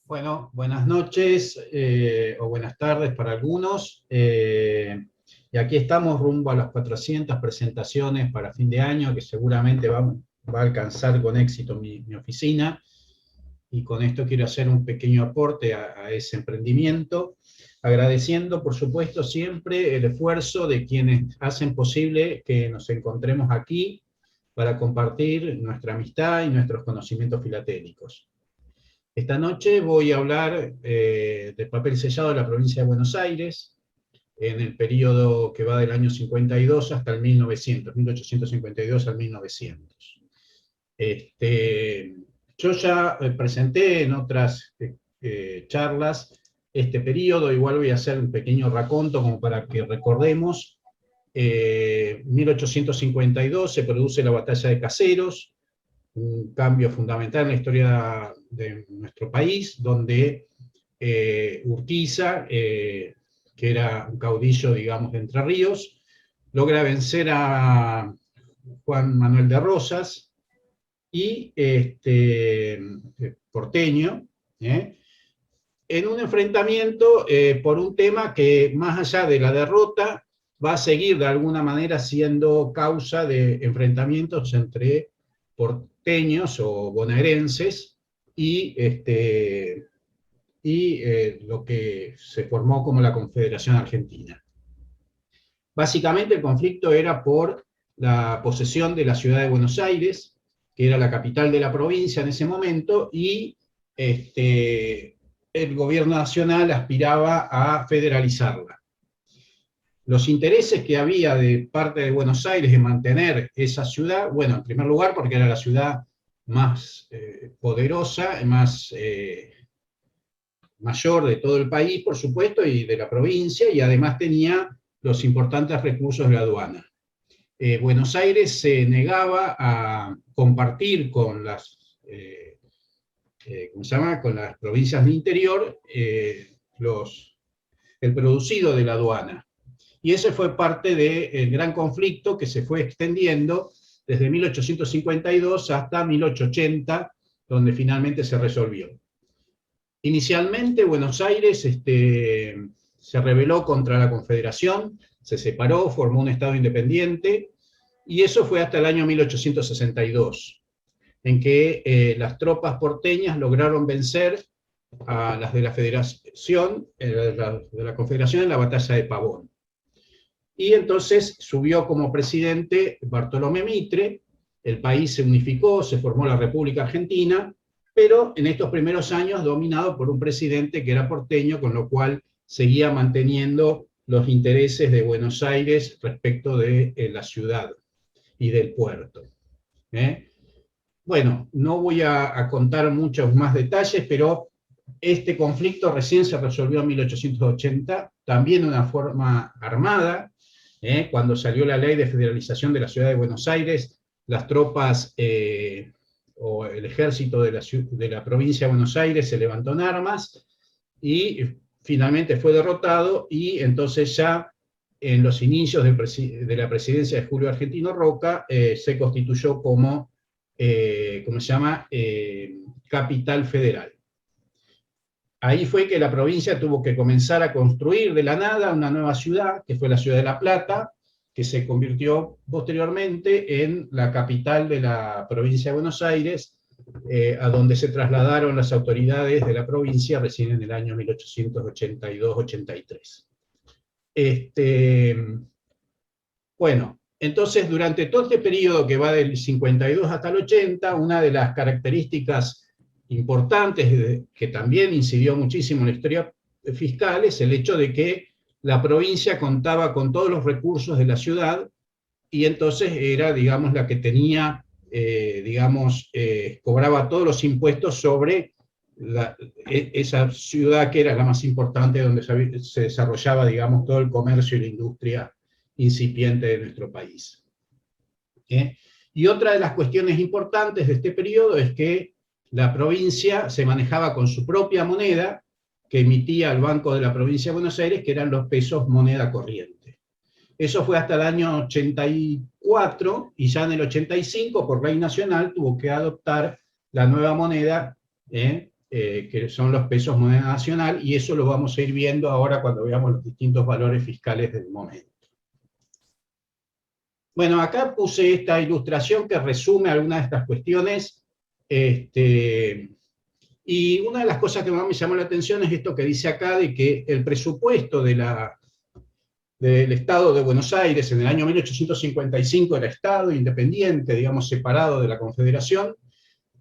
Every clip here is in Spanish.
Bueno, buenas noches o buenas tardes para algunos. Y aquí estamos rumbo a las 400 presentaciones para fin de año, que seguramente va a alcanzar con éxito mi oficina. Y con esto quiero hacer un pequeño aporte a ese emprendimiento, agradeciendo, por supuesto, siempre el esfuerzo de quienes hacen posible que nos encontremos aquí para compartir nuestra amistad y nuestros conocimientos filatélicos. Esta noche voy a hablar del papel sellado de la provincia de Buenos Aires en el periodo que va del año 52 hasta el 1900, 1852 al 1900. Yo ya presenté en otras charlas este periodo, igual voy a hacer un pequeño raconto como para que recordemos. 1852 se produce la batalla de Caseros, un cambio fundamental en la historia de nuestro país, donde Urquiza, que era un caudillo, digamos, de Entre Ríos, logra vencer a Juan Manuel de Rosas y porteño, en un enfrentamiento por un tema que, más allá de la derrota, va a seguir de alguna manera siendo causa de enfrentamientos entre porteños o bonaerenses y lo que se formó como la Confederación Argentina. Básicamente el conflicto era por la posesión de la ciudad de Buenos Aires, que era la capital de la provincia en ese momento, y el gobierno nacional aspiraba a federalizarla. Los intereses que había de parte de Buenos Aires de mantener esa ciudad, bueno, en primer lugar porque era la ciudad más poderosa, más mayor de todo el país, por supuesto, y de la provincia, y además tenía los importantes recursos de la aduana. Buenos Aires se negaba a compartir con las, ¿cómo se llama?, con las provincias del interior el producido de la aduana. Y ese fue parte del gran conflicto que se fue extendiendo desde 1852 hasta 1880, donde finalmente se resolvió. Inicialmente Buenos Aires se rebeló contra la Confederación, se separó, formó un estado independiente, y eso fue hasta el año 1862, en que las tropas porteñas lograron vencer a las de la Federación, de la Confederación en la batalla de Pavón. Y entonces subió como presidente Bartolomé Mitre, el país se unificó, se formó la República Argentina, pero en estos primeros años dominado por un presidente que era porteño, con lo cual seguía manteniendo los intereses de Buenos Aires respecto de la ciudad y del puerto. Bueno, no voy a contar muchos más detalles, pero este conflicto recién se resolvió en 1880, también de una forma armada. Cuando salió la ley de federalización de la ciudad de Buenos Aires, las tropas o el ejército de la provincia de Buenos Aires se levantó en armas y finalmente fue derrotado, y entonces ya en los inicios de la presidencia de Julio Argentino Roca se constituyó como, ¿cómo se llama?, capital federal. Ahí fue que la provincia tuvo que comenzar a construir de la nada una nueva ciudad, que fue la ciudad de La Plata, que se convirtió posteriormente en la capital de la provincia de Buenos Aires, a donde se trasladaron las autoridades de la provincia recién en el año 1882-83. Bueno, entonces durante todo este periodo que va del 52 hasta el 80, una de las características importantes que también incidió muchísimo en la historia fiscal es el hecho de que la provincia contaba con todos los recursos de la ciudad, y entonces era, digamos, la que tenía, cobraba todos los impuestos sobre esa ciudad que era la más importante, donde se desarrollaba, digamos, todo el comercio y la industria incipiente de nuestro país. Y otra de las cuestiones importantes de este periodo es que la provincia se manejaba con su propia moneda, que emitía el Banco de la Provincia de Buenos Aires, que eran los pesos moneda corriente. Eso fue hasta el año 84, y ya en el 85, por ley nacional, tuvo que adoptar la nueva moneda, que son los pesos moneda nacional, y eso lo vamos a ir viendo ahora cuando veamos los distintos valores fiscales del momento. Bueno, acá puse esta ilustración que resume algunas de estas cuestiones, y una de las cosas que más me llamó la atención es esto que dice acá, de que el presupuesto del Estado de Buenos Aires en el año 1855 era Estado independiente, digamos, separado de la Confederación.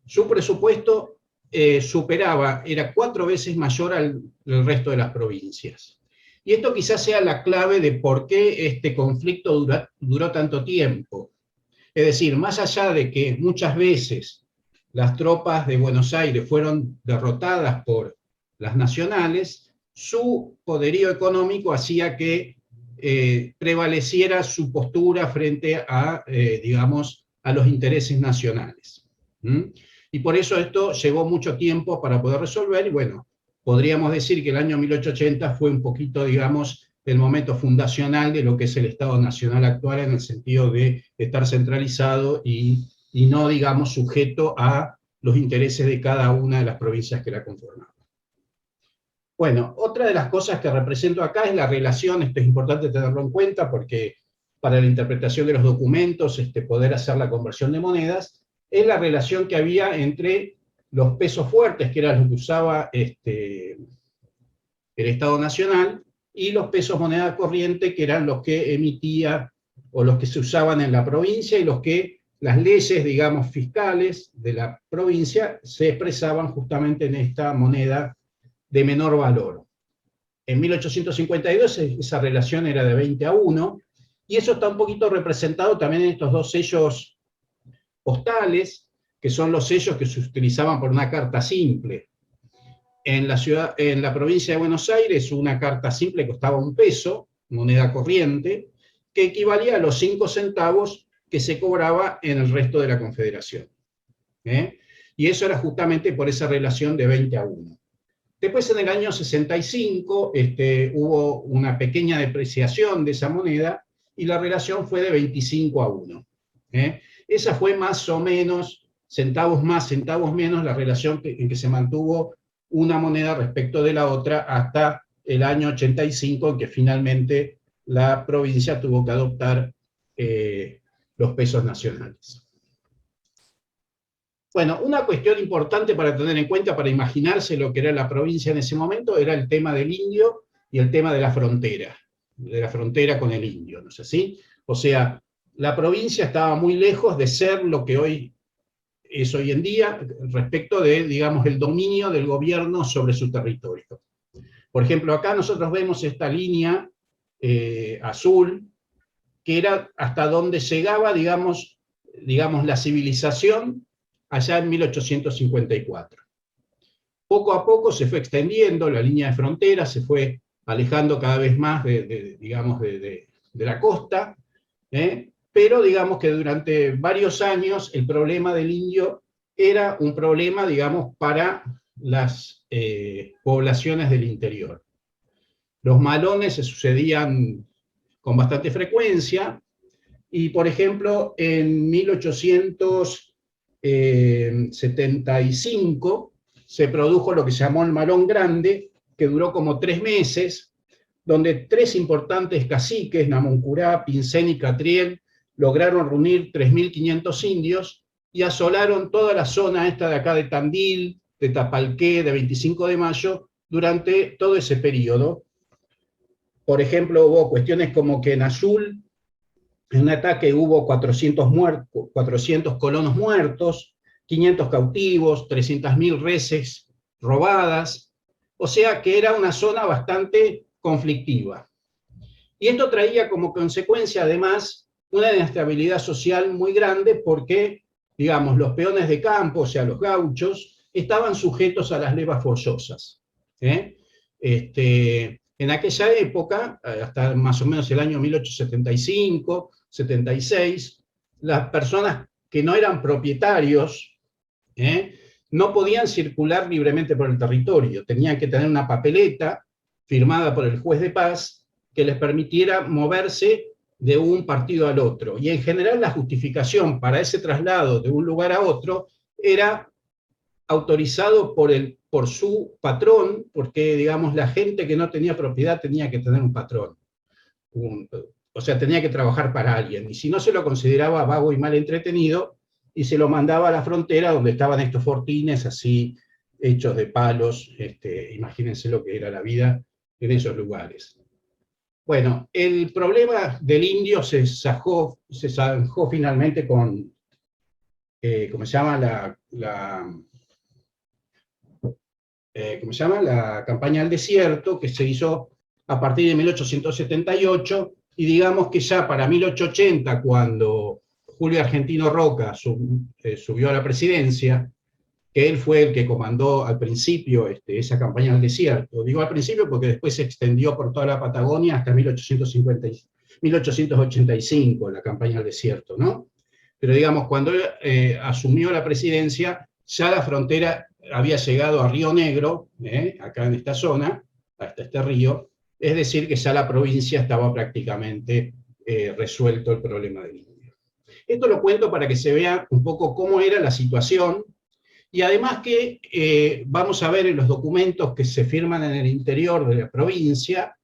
Su presupuesto era 4 veces mayor al resto de las provincias. Y esto quizás sea la clave de por qué este conflicto duró tanto tiempo. Es decir, más allá de que muchas veces las tropas de Buenos Aires fueron derrotadas por las nacionales, su poderío económico hacía que prevaleciera su postura frente a, digamos, a los intereses nacionales. Y por eso esto llevó mucho tiempo para poder resolver, y bueno, podríamos decir que el año 1880 fue un poquito, digamos, el momento fundacional de lo que es el Estado Nacional actual, en el sentido de estar centralizado y no, digamos, sujeto a los intereses de cada una de las provincias que la conformaban. Bueno, otra de las cosas que represento acá es la relación, esto es importante tenerlo en cuenta porque para la interpretación de los documentos, poder hacer la conversión de monedas, es la relación que había entre los pesos fuertes, que era lo que usaba el Estado Nacional, y los pesos moneda corriente, que eran los que emitía o los que se usaban en la provincia, y los que las leyes, digamos, fiscales de la provincia se expresaban justamente en esta moneda de menor valor. En 1852 esa relación era de 20-1, y eso está un poquito representado también en estos 2 sellos postales, que son los sellos que se utilizaban por una carta simple. En la provincia de Buenos Aires, una carta simple costaba 1 peso, moneda corriente, que equivalía a los 5 centavos que se cobraba en el resto de la Confederación. Y eso era justamente por esa relación de 20-1. Después, en el año 65, hubo una pequeña depreciación de esa moneda, y la relación fue de 25-1. Esa fue más o menos, centavos más, centavos menos, la relación en que se mantuvo una moneda respecto de la otra hasta el año 85, en que finalmente la provincia tuvo que adoptar los pesos nacionales. Bueno, una cuestión importante para tener en cuenta, para imaginarse lo que era la provincia en ese momento, era el tema del indio y el tema de la frontera con el indio, ¿no es así? O sea, la provincia estaba muy lejos de ser lo que hoy es hoy en día, respecto de, digamos, el dominio del gobierno sobre su territorio. Por ejemplo, acá nosotros vemos esta línea azul, que era hasta donde llegaba, digamos, la civilización allá en 1854. Poco a poco se fue extendiendo la línea de frontera, se fue alejando cada vez más digamos, de la costa, pero digamos que durante varios años el problema del indio era un problema, digamos, para las poblaciones del interior. Los malones se sucedían con bastante frecuencia, y por ejemplo, en 1875 se produjo lo que se llamó el Malón Grande, que duró como 3 meses, donde 3 importantes caciques, Namuncurá, Pincén y Catriel, lograron reunir 3.500 indios y asolaron toda la zona esta de acá de Tandil, de Tapalqué, de 25 de Mayo, durante todo ese periodo. Por ejemplo, hubo cuestiones como que en Azul, en un ataque hubo 400 colonos muertos, 500 cautivos, 300.000 reses robadas, o sea que era una zona bastante conflictiva. Y esto traía como consecuencia, además, una inestabilidad social muy grande porque, digamos, los peones de campo, o sea, los gauchos, estaban sujetos a las levas forzosas. En aquella época, hasta más o menos el año 1875, 76, las personas que no eran propietarios no podían circular libremente por el territorio, tenían que tener una papeleta firmada por el juez de paz que les permitiera moverse de un partido al otro. Y en general la justificación para ese traslado de un lugar a otro era autorizado por el por su patrón, porque, digamos, la gente que no tenía propiedad tenía que tener un patrón. O sea, tenía que trabajar para alguien, y si no se lo consideraba vago y mal entretenido, y se lo mandaba a la frontera donde estaban estos fortines así, hechos de palos. Imagínense lo que era la vida en esos lugares. Bueno, el problema del indio se zanjó finalmente con, ¿cómo se llama? ¿Cómo se llama? La campaña del desierto, que se hizo a partir de 1878, y digamos que ya para 1880, cuando Julio Argentino Roca subió a la presidencia, que él fue el que comandó al principio esa campaña del desierto. Digo al principio porque después se extendió por toda la Patagonia hasta 1885, la campaña del desierto, ¿no? Pero digamos, cuando él asumió la presidencia, ya la frontera había llegado a Río Negro, acá en esta zona, hasta este río, es decir, que ya la provincia estaba prácticamente resuelto el problema del indio. Esto lo cuento para que se vea un poco cómo era la situación, y además que vamos a ver en los documentos que se firman en el interior de la provincia,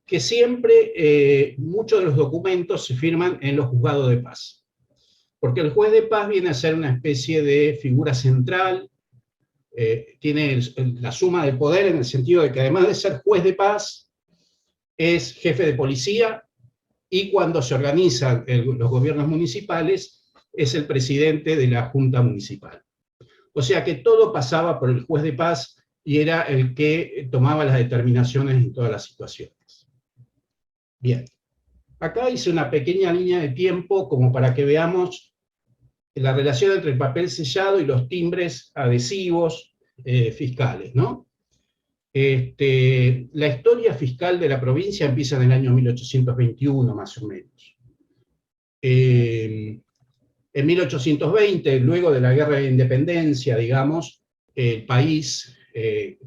que siempre muchos de los documentos se firman en los juzgados de paz. Porque el juez de paz viene a ser una especie de figura central, tiene la suma del poder en el sentido de que además de ser juez de paz, es jefe de policía, y cuando se organizan los gobiernos municipales, es el presidente de la Junta Municipal. O sea que todo pasaba por el juez de paz y era el que tomaba las determinaciones en todas las situaciones. Bien, acá hice una pequeña línea de tiempo como para que veamos la relación entre el papel sellado y los timbres adhesivos fiscales, ¿no? La historia fiscal de la provincia empieza en el año 1821, más o menos. En 1820, luego de la Guerra de Independencia, digamos, el país,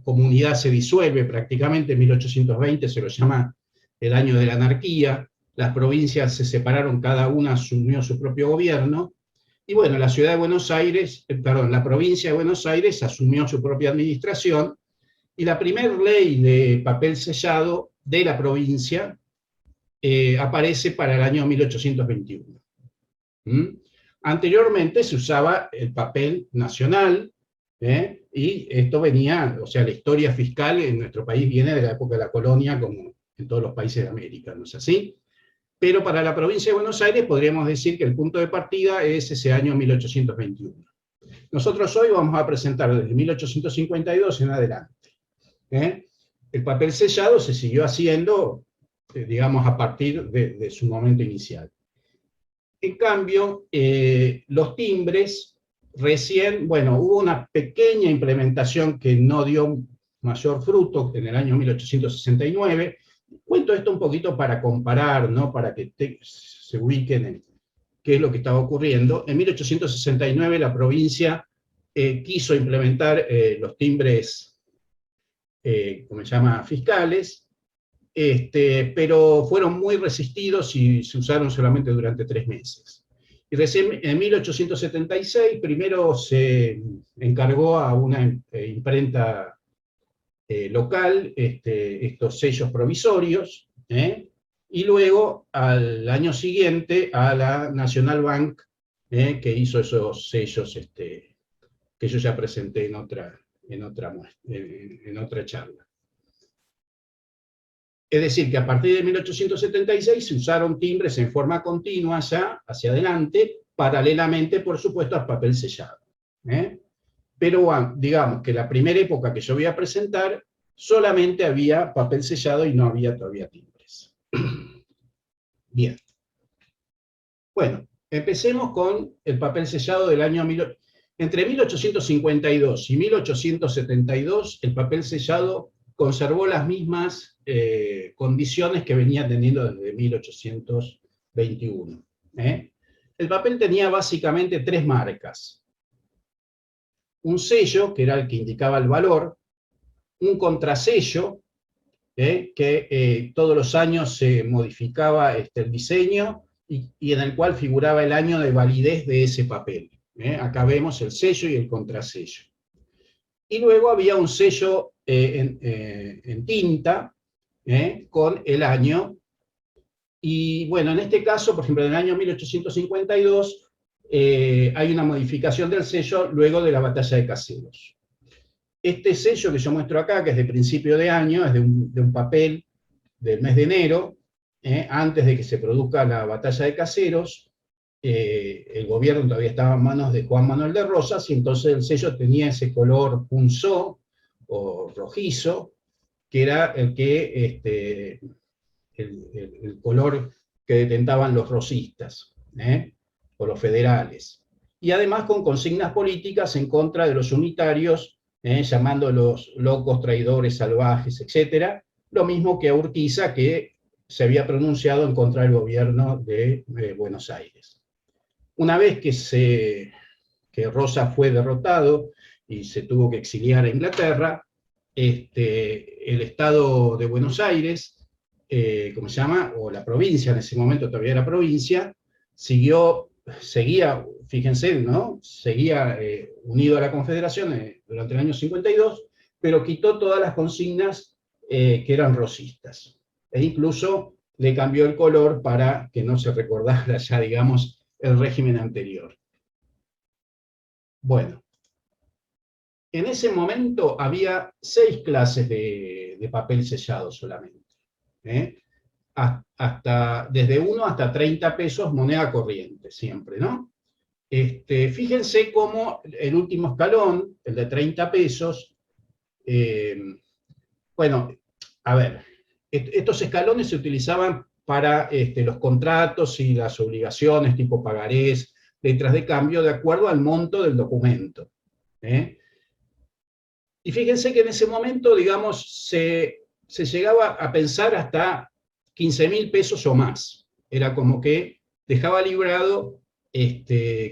comunidad se disuelve prácticamente. En 1820 se lo llama el año de la anarquía, las provincias se separaron, cada una asumió su propio gobierno, y bueno, la ciudad de Buenos Aires, la provincia de Buenos Aires asumió su propia administración, y la primera ley de papel sellado de la provincia aparece para el año 1821. Anteriormente se usaba el papel nacional, y esto venía, o sea, la historia fiscal en nuestro país viene de la época de la colonia, como en todos los países de América, ¿no es así? Pero para la provincia de Buenos Aires podríamos decir que el punto de partida es ese año 1821. Nosotros hoy vamos a presentar desde 1852 en adelante. El papel sellado se siguió haciendo, digamos, a partir de su momento inicial. En cambio, los timbres, recién, bueno, hubo una pequeña implementación que no dio mayor fruto en el año 1869. Cuento esto un poquito para comparar, ¿no? Para que se ubiquen en qué es lo que estaba ocurriendo. En 1869 la provincia quiso implementar los timbres, ¿cómo se llama?, fiscales, pero fueron muy resistidos y se usaron solamente durante 3 meses. Y recién en 1876 primero se encargó a una imprenta local estos sellos provisorios, y luego al año siguiente a la National Bank, que hizo esos sellos que yo ya presenté en otra charla. Es decir, que a partir de 1876 se usaron timbres en forma continua ya, hacia adelante, paralelamente, por supuesto, al papel sellado. Pero bueno, digamos que la primera época que yo voy a presentar, solamente había papel sellado y no había todavía timbres. Bien. Bueno, empecemos con el papel sellado del año... Entre 1852 y 1872, el papel sellado conservó las mismas condiciones que venía teniendo desde 1821. El papel tenía básicamente 3 marcas. Un sello, que era el que indicaba el valor, un contrasello, que todos los años se modificaba el diseño y en el cual figuraba el año de validez de ese papel. Acá vemos el sello y el contrasello. y luego había un sello en tinta con el año. Y bueno, en este caso, por ejemplo, en el año 1852, hay una modificación del sello luego de la batalla de Caseros. Este sello que yo muestro acá, que es de principio de año, es de un papel del mes de enero, antes de que se produzca la batalla de Caseros. El gobierno todavía estaba en manos de Juan Manuel de Rosas, y entonces el sello tenía ese color punzó o rojizo, que era el color que detentaban los rosistas, o los federales. Y además con consignas políticas en contra de los unitarios, llamándolos locos, traidores, salvajes, etc. Lo mismo que a Urquiza, que se había pronunciado en contra del gobierno de Buenos Aires. Una vez que Rosas fue derrotado y se tuvo que exiliar a Inglaterra, el Estado de Buenos Aires, ¿cómo se llama? O la provincia, en ese momento todavía era provincia, seguía, fíjense, ¿no? Seguía unido a la Confederación durante el año 52, pero quitó todas las consignas que eran rosistas. E incluso le cambió el color para que no se recordara ya, digamos, el régimen anterior. Bueno, en ese momento había 6 clases de papel sellado solamente. Desde 1 hasta 30 pesos moneda corriente, siempre, ¿no? Fíjense cómo el último escalón, el de 30 pesos, bueno, a ver, estos escalones se utilizaban para los contratos y las obligaciones, tipo pagarés, letras de cambio, de acuerdo al monto del documento. Y fíjense que en ese momento, digamos, se llegaba a pensar hasta 15.000 pesos o más. Era como que dejaba librado,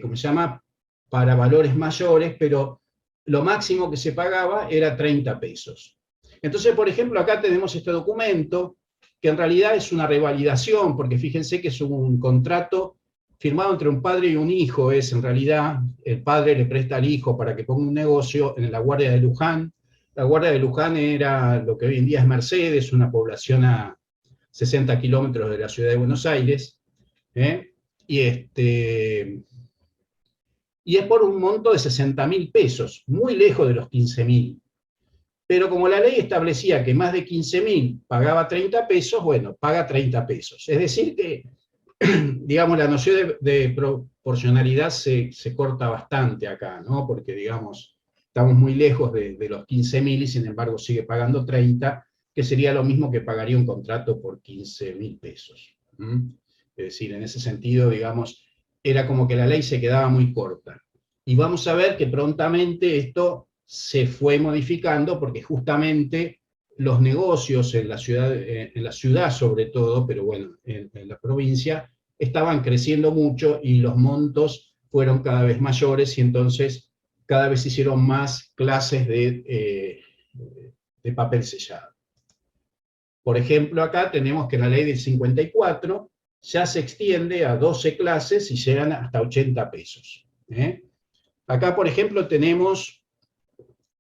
¿cómo se llama?, para valores mayores, pero lo máximo que se pagaba era 30 pesos. Entonces, por ejemplo, acá tenemos este documento, que en realidad es una revalidación, porque fíjense que es un contrato firmado entre un padre y un hijo. Es en realidad, el padre le presta al hijo para que ponga un negocio en la Guardia de Luján. La Guardia de Luján era lo que hoy en día es Mercedes, una población a 60 kilómetros de la ciudad de Buenos Aires, y es por un monto de 60.000 pesos, muy lejos de los 15.000. Pero como la ley establecía que más de 15.000 pagaba 30 pesos, bueno, paga 30 pesos. Es decir que, digamos, la noción de proporcionalidad se corta bastante acá, ¿no? Porque, digamos, estamos muy lejos de los 15.000 y sin embargo sigue pagando 30, que sería lo mismo que pagaría un contrato por 15.000 pesos. Es decir, en ese sentido, digamos, era como que la ley se quedaba muy corta. Y vamos a ver que prontamente esto se fue modificando, porque justamente los negocios en la ciudad sobre todo, pero bueno, en la provincia, estaban creciendo mucho y los montos fueron cada vez mayores, y entonces cada vez se hicieron más clases de papel sellado. Por ejemplo, acá tenemos que la ley del 54 ya se extiende a 12 clases y llegan hasta 80 pesos. Acá, por ejemplo, tenemos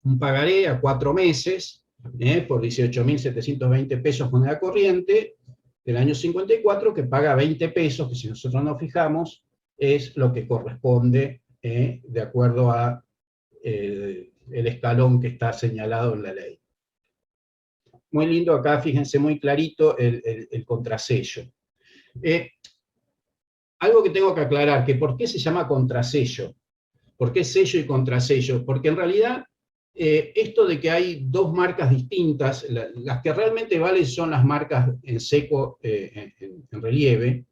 un pagaré a 4 meses, por 18.720 pesos moneda corriente, del año 54, que paga 20 pesos, que si nosotros nos fijamos, es lo que corresponde, de acuerdo a el escalón que está señalado en la ley. Muy lindo acá, fíjense muy clarito el contrasello. Algo que tengo que aclarar, que ¿por qué se llama contrasello? ¿Por qué sello y contrasello? Porque en realidad esto de que hay 2 marcas distintas, las que realmente valen son las marcas en seco, en relieve,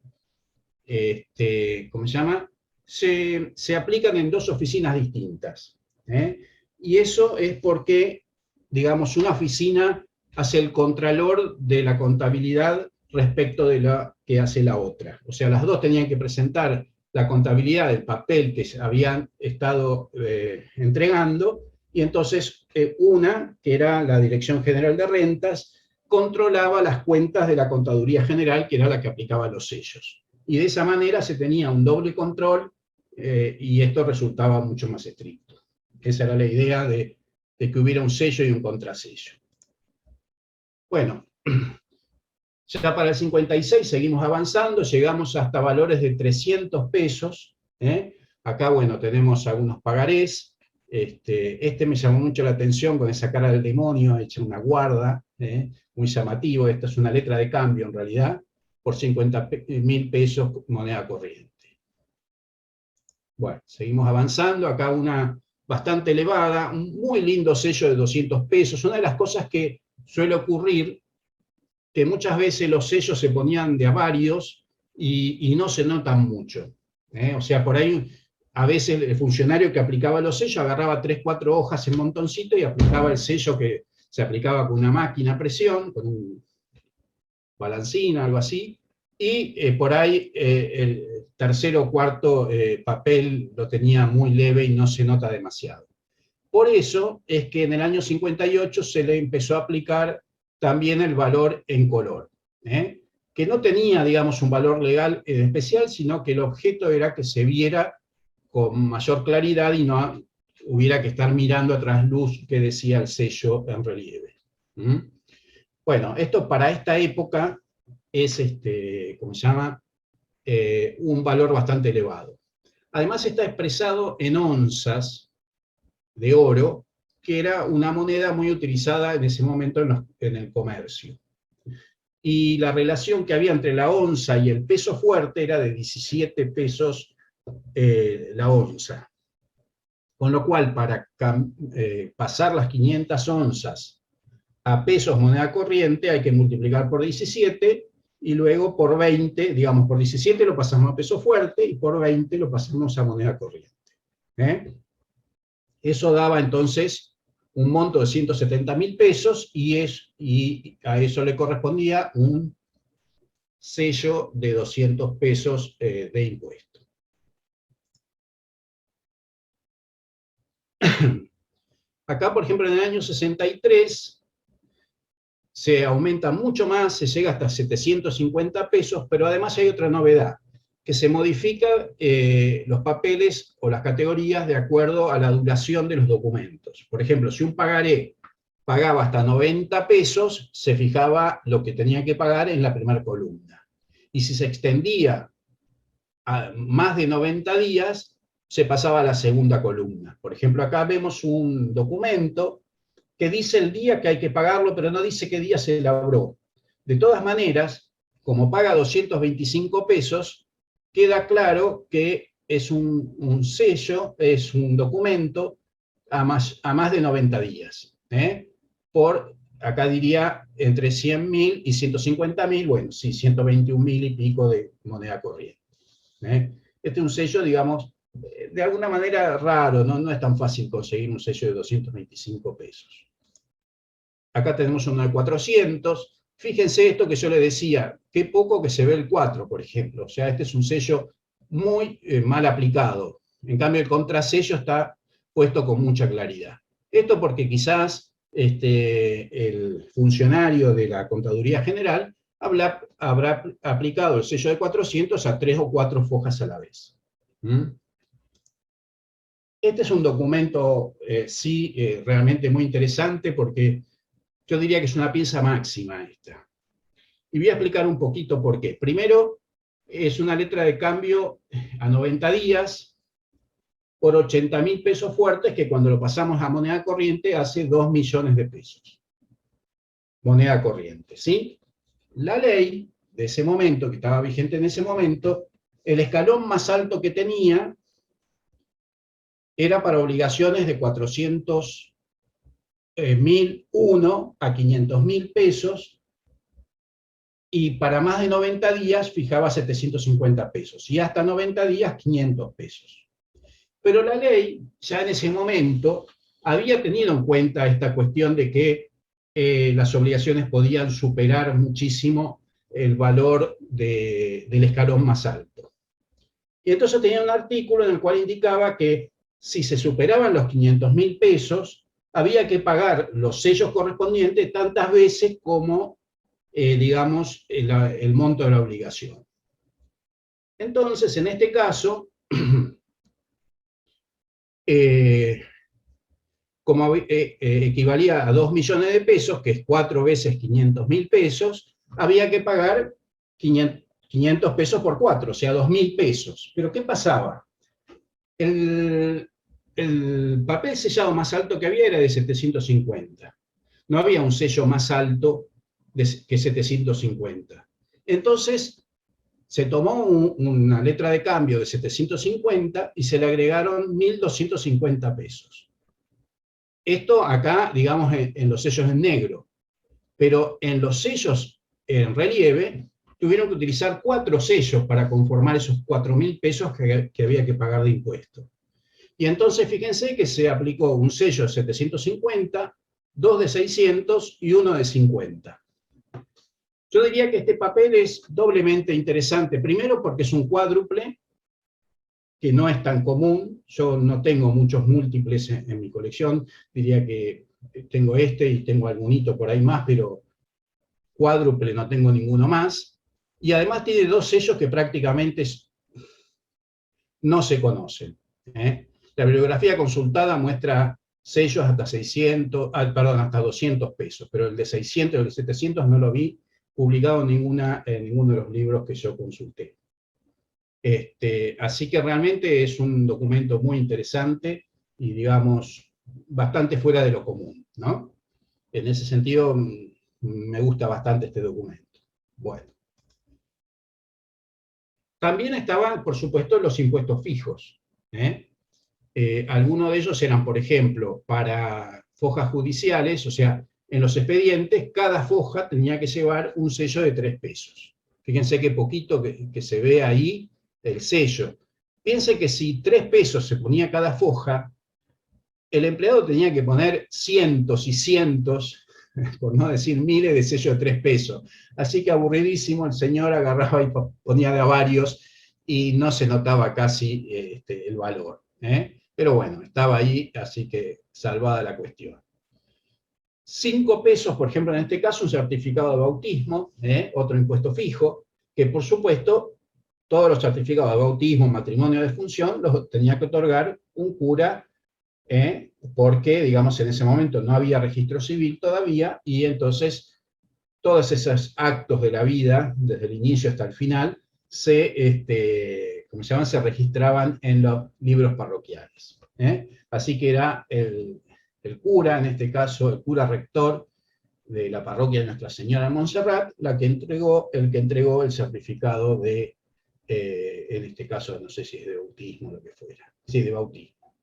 ¿cómo se llama? Se aplican en 2 oficinas distintas. Y eso es porque, digamos, una oficina hace el contralor de la contabilidad respecto de la que hace la otra. O sea, las 2 tenían que presentar la contabilidad del papel que habían estado entregando, y entonces una, que era la Dirección General de Rentas, controlaba las cuentas de la Contaduría General, que era la que aplicaba los sellos. Y de esa manera se tenía un doble control, y esto resultaba mucho más estricto. Esa era la idea de de que hubiera un sello y un contrasello. Bueno, ya para el 56 seguimos avanzando, llegamos hasta valores de 300 pesos. Acá, bueno, tenemos algunos pagarés. Este me llamó mucho la atención con esa cara del demonio, hecha una guarda, muy llamativo. Esta es una letra de cambio, en realidad, por 50.000 pesos moneda corriente. Bueno, seguimos avanzando. Acá una bastante elevada, un muy lindo sello de 200 pesos. Una de las cosas que suele ocurrir, que muchas veces los sellos se ponían de a varios y no se notan mucho. O sea, por ahí a veces el funcionario que aplicaba los sellos agarraba 3, 4 hojas en montoncito y aplicaba el sello que se aplicaba con una máquina a presión, con un balancín, algo así, y por ahí el tercer o cuarto papel lo tenía muy leve y no se nota demasiado. Por eso es que en el año 58 se le empezó a aplicar también el valor en color, que no tenía, digamos, un valor legal especial, sino que el objeto era que se viera con mayor claridad y no hubiera que estar mirando a trasluz que decía el sello en relieve. Bueno, esto para esta época es, ¿cómo se llama? Un valor bastante elevado. Además está expresado en onzas de oro, que era una moneda muy utilizada en ese momento en el comercio. Y la relación que había entre la onza y el peso fuerte era de 17 pesos la onza. Con lo cual, para pasar las 500 onzas a pesos moneda corriente, hay que multiplicar por 17 y luego por 20, digamos, por 17 lo pasamos a peso fuerte y por 20 lo pasamos a moneda corriente. Eso daba entonces un monto de 170.000 pesos y a eso le correspondía un sello de 200 pesos de impuesto. Acá, por ejemplo, en el año 63 se aumenta mucho más, se llega hasta 750 pesos, pero además hay otra novedad, que se modifican los papeles o las categorías de acuerdo a la duración de los documentos. Por ejemplo, si un pagaré pagaba hasta 90 pesos, se fijaba lo que tenía que pagar en la primera columna. Y si se extendía a más de 90 días, se pasaba a la segunda columna. Por ejemplo, acá vemos un documento que dice el día que hay que pagarlo, pero no dice qué día se elaboró. De todas maneras, como paga 225 pesos, queda claro que es un sello, es un documento a más de 90 días. Por, acá diría, entre 100.000 y 150.000, bueno, sí, 121.000 y pico de moneda corriente. Este es un sello, digamos, de alguna manera raro, no es tan fácil conseguir un sello de 225 pesos. Acá tenemos uno de 400. Fíjense esto que yo le decía, qué poco que se ve el 4, por ejemplo. O sea, este es un sello muy mal aplicado. En cambio, el contrasello está puesto con mucha claridad. Esto porque quizás el funcionario de la Contaduría General habrá aplicado el sello de 400 a 3 o 4 fojas a la vez. Este es un documento, realmente muy interesante porque yo diría que es una pieza máxima esta. Y voy a explicar un poquito por qué. Primero, es una letra de cambio a 90 días por 80.000 pesos fuertes, que cuando lo pasamos a moneda corriente hace 2 millones de pesos. Moneda corriente, ¿sí? La ley de ese momento, que estaba vigente en ese momento, el escalón más alto que tenía era para obligaciones de 400.001 a 500.000 pesos, y para más de 90 días fijaba 750 pesos, y hasta 90 días 500 pesos. Pero la ley, ya en ese momento, había tenido en cuenta esta cuestión de que las obligaciones podían superar muchísimo el valor del escalón más alto. Y entonces tenía un artículo en el cual indicaba que si se superaban los 500.000 pesos, había que pagar los sellos correspondientes tantas veces como, digamos, el monto de la obligación. Entonces, en este caso, como equivalía a 2 millones de pesos, que es 4 veces 500.000 pesos, había que pagar 500 pesos por 4, o sea, 2.000 pesos. Pero ¿qué pasaba? El papel sellado más alto que había era de 750. No había un sello más alto que 750. Entonces, se tomó una letra de cambio de 750 y se le agregaron 1.250 pesos. Esto acá, digamos, en los sellos en negro. Pero en los sellos en relieve, tuvieron que utilizar 4 sellos para conformar esos 4.000 pesos que había que pagar de impuesto. Y entonces fíjense que se aplicó un sello de 750, 2 de 600 y 1 de 50. Yo diría que este papel es doblemente interesante, primero porque es un cuádruple, que no es tan común. Yo no tengo muchos múltiples en mi colección, diría que tengo este y tengo algunito por ahí más, pero cuádruple no tengo ninguno más. Y además tiene 2 sellos que prácticamente no se conocen. La bibliografía consultada muestra sellos hasta 600, hasta 200 pesos, pero el de 600 y el de 700 no lo vi publicado en ninguno de los libros que yo consulté. Así que realmente es un documento muy interesante y, digamos, bastante fuera de lo común, ¿no? En ese sentido, me gusta bastante este documento. Bueno. También estaban, por supuesto, los impuestos fijos. Algunos de ellos eran, por ejemplo, para fojas judiciales, o sea, en los expedientes, cada foja tenía que llevar un sello de 3 pesos. Fíjense qué poquito que se ve ahí el sello. Piense que si 3 pesos se ponía cada foja, el empleado tenía que poner cientos y cientos, por no decir miles, de sellos de 3 pesos. Así que aburridísimo, el señor agarraba y ponía de a varios y no se notaba casi el valor. Pero bueno, estaba ahí, así que salvada la cuestión. 5 pesos, por ejemplo, en este caso, un certificado de bautismo, otro impuesto fijo, que por supuesto todos los certificados de bautismo, matrimonio, de defunción, los tenía que otorgar un cura, porque, digamos, en ese momento no había registro civil todavía, y entonces todos esos actos de la vida, desde el inicio hasta el final, ¿cómo se llaman? Se registraban en los libros parroquiales. Así que era el cura, en este caso, el cura rector de la parroquia de Nuestra Señora de Montserrat, el que entregó el certificado de, en este caso, no sé si es de bautismo o lo que fuera. Sí, de bautismo.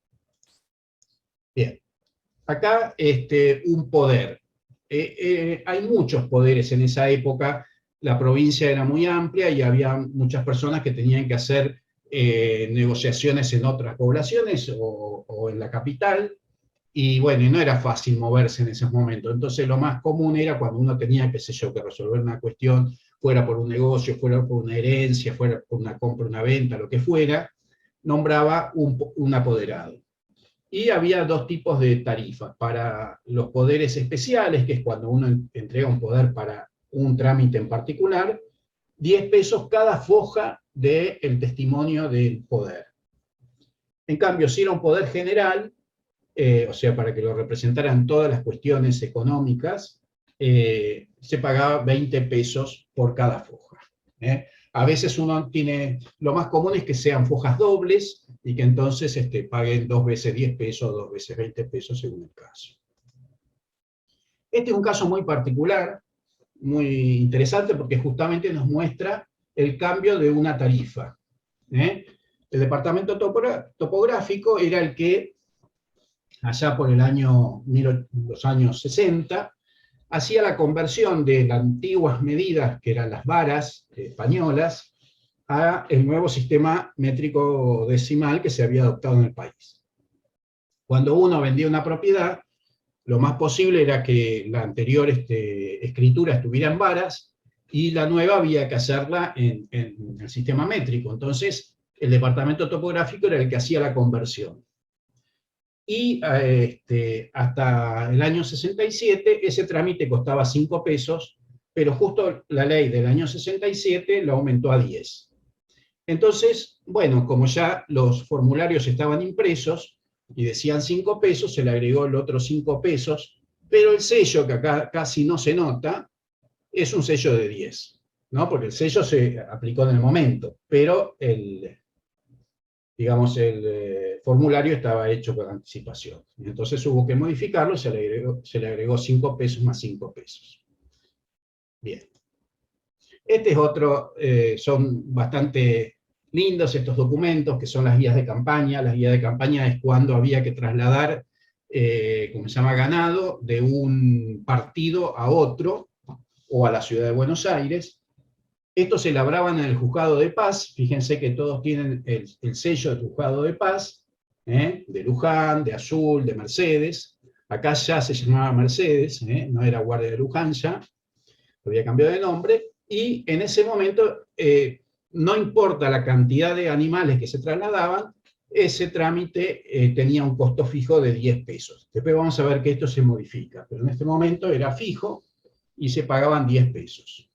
Bien. Acá un poder. Hay muchos poderes en esa época. La provincia era muy amplia y había muchas personas que tenían que hacer negociaciones en otras poblaciones o en la capital. Y bueno, y no era fácil moverse en esos momentos. Entonces lo más común era cuando uno tenía, qué sé yo, que resolver una cuestión, fuera por un negocio, fuera por una herencia, fuera por una compra, una venta, lo que fuera, nombraba un apoderado. Y había 2 tipos de tarifas. Para los poderes especiales, que es cuando uno entrega un poder para un trámite en particular, 10 pesos cada foja del testimonio del poder. En cambio, si era un poder general, o sea, para que lo representaran todas las cuestiones económicas, se pagaba 20 pesos por cada foja. A veces uno tiene, lo más común es que sean fojas dobles y que entonces paguen 2 veces 10 pesos, 2 veces 20 pesos según el caso. Este es un caso muy particular, muy interesante, porque justamente nos muestra el cambio de una tarifa. El departamento topográfico era el que, allá por los años 60, hacía la conversión de las antiguas medidas, que eran las varas españolas, a el nuevo sistema métrico decimal que se había adoptado en el país. Cuando uno vendía una propiedad, lo más posible era que la anterior escritura estuviera en varas y la nueva había que hacerla en el sistema métrico. Entonces, el departamento topográfico era el que hacía la conversión. Y hasta el año 67 ese trámite costaba 5 pesos, pero justo la ley del año 67 lo aumentó a 10. Entonces, bueno, como ya los formularios estaban impresos, y decían 5 pesos, se le agregó el otro 5 pesos, pero el sello, que acá casi no se nota, es un sello de 10, ¿no? Porque el sello se aplicó en el momento, pero digamos, el formulario estaba hecho con anticipación. Entonces hubo que modificarlo, se le agregó 5 pesos más 5 pesos. Bien. Este es otro, son bastante lindos estos documentos, que son las guías de campaña. Las guías de campaña es cuando había que trasladar, como se llama, ganado de un partido a otro, o a la ciudad de Buenos Aires. Estos se labraban en el Juzgado de Paz. Fíjense que todos tienen el sello del Juzgado de Paz, de Luján, de Azul, de Mercedes. Acá ya se llamaba Mercedes, no era Guardia de Luján ya, había cambiado de nombre, y en ese momento, no importa la cantidad de animales que se trasladaban, ese trámite tenía un costo fijo de 10 pesos. Después vamos a ver que esto se modifica, pero en este momento era fijo y se pagaban 10 pesos.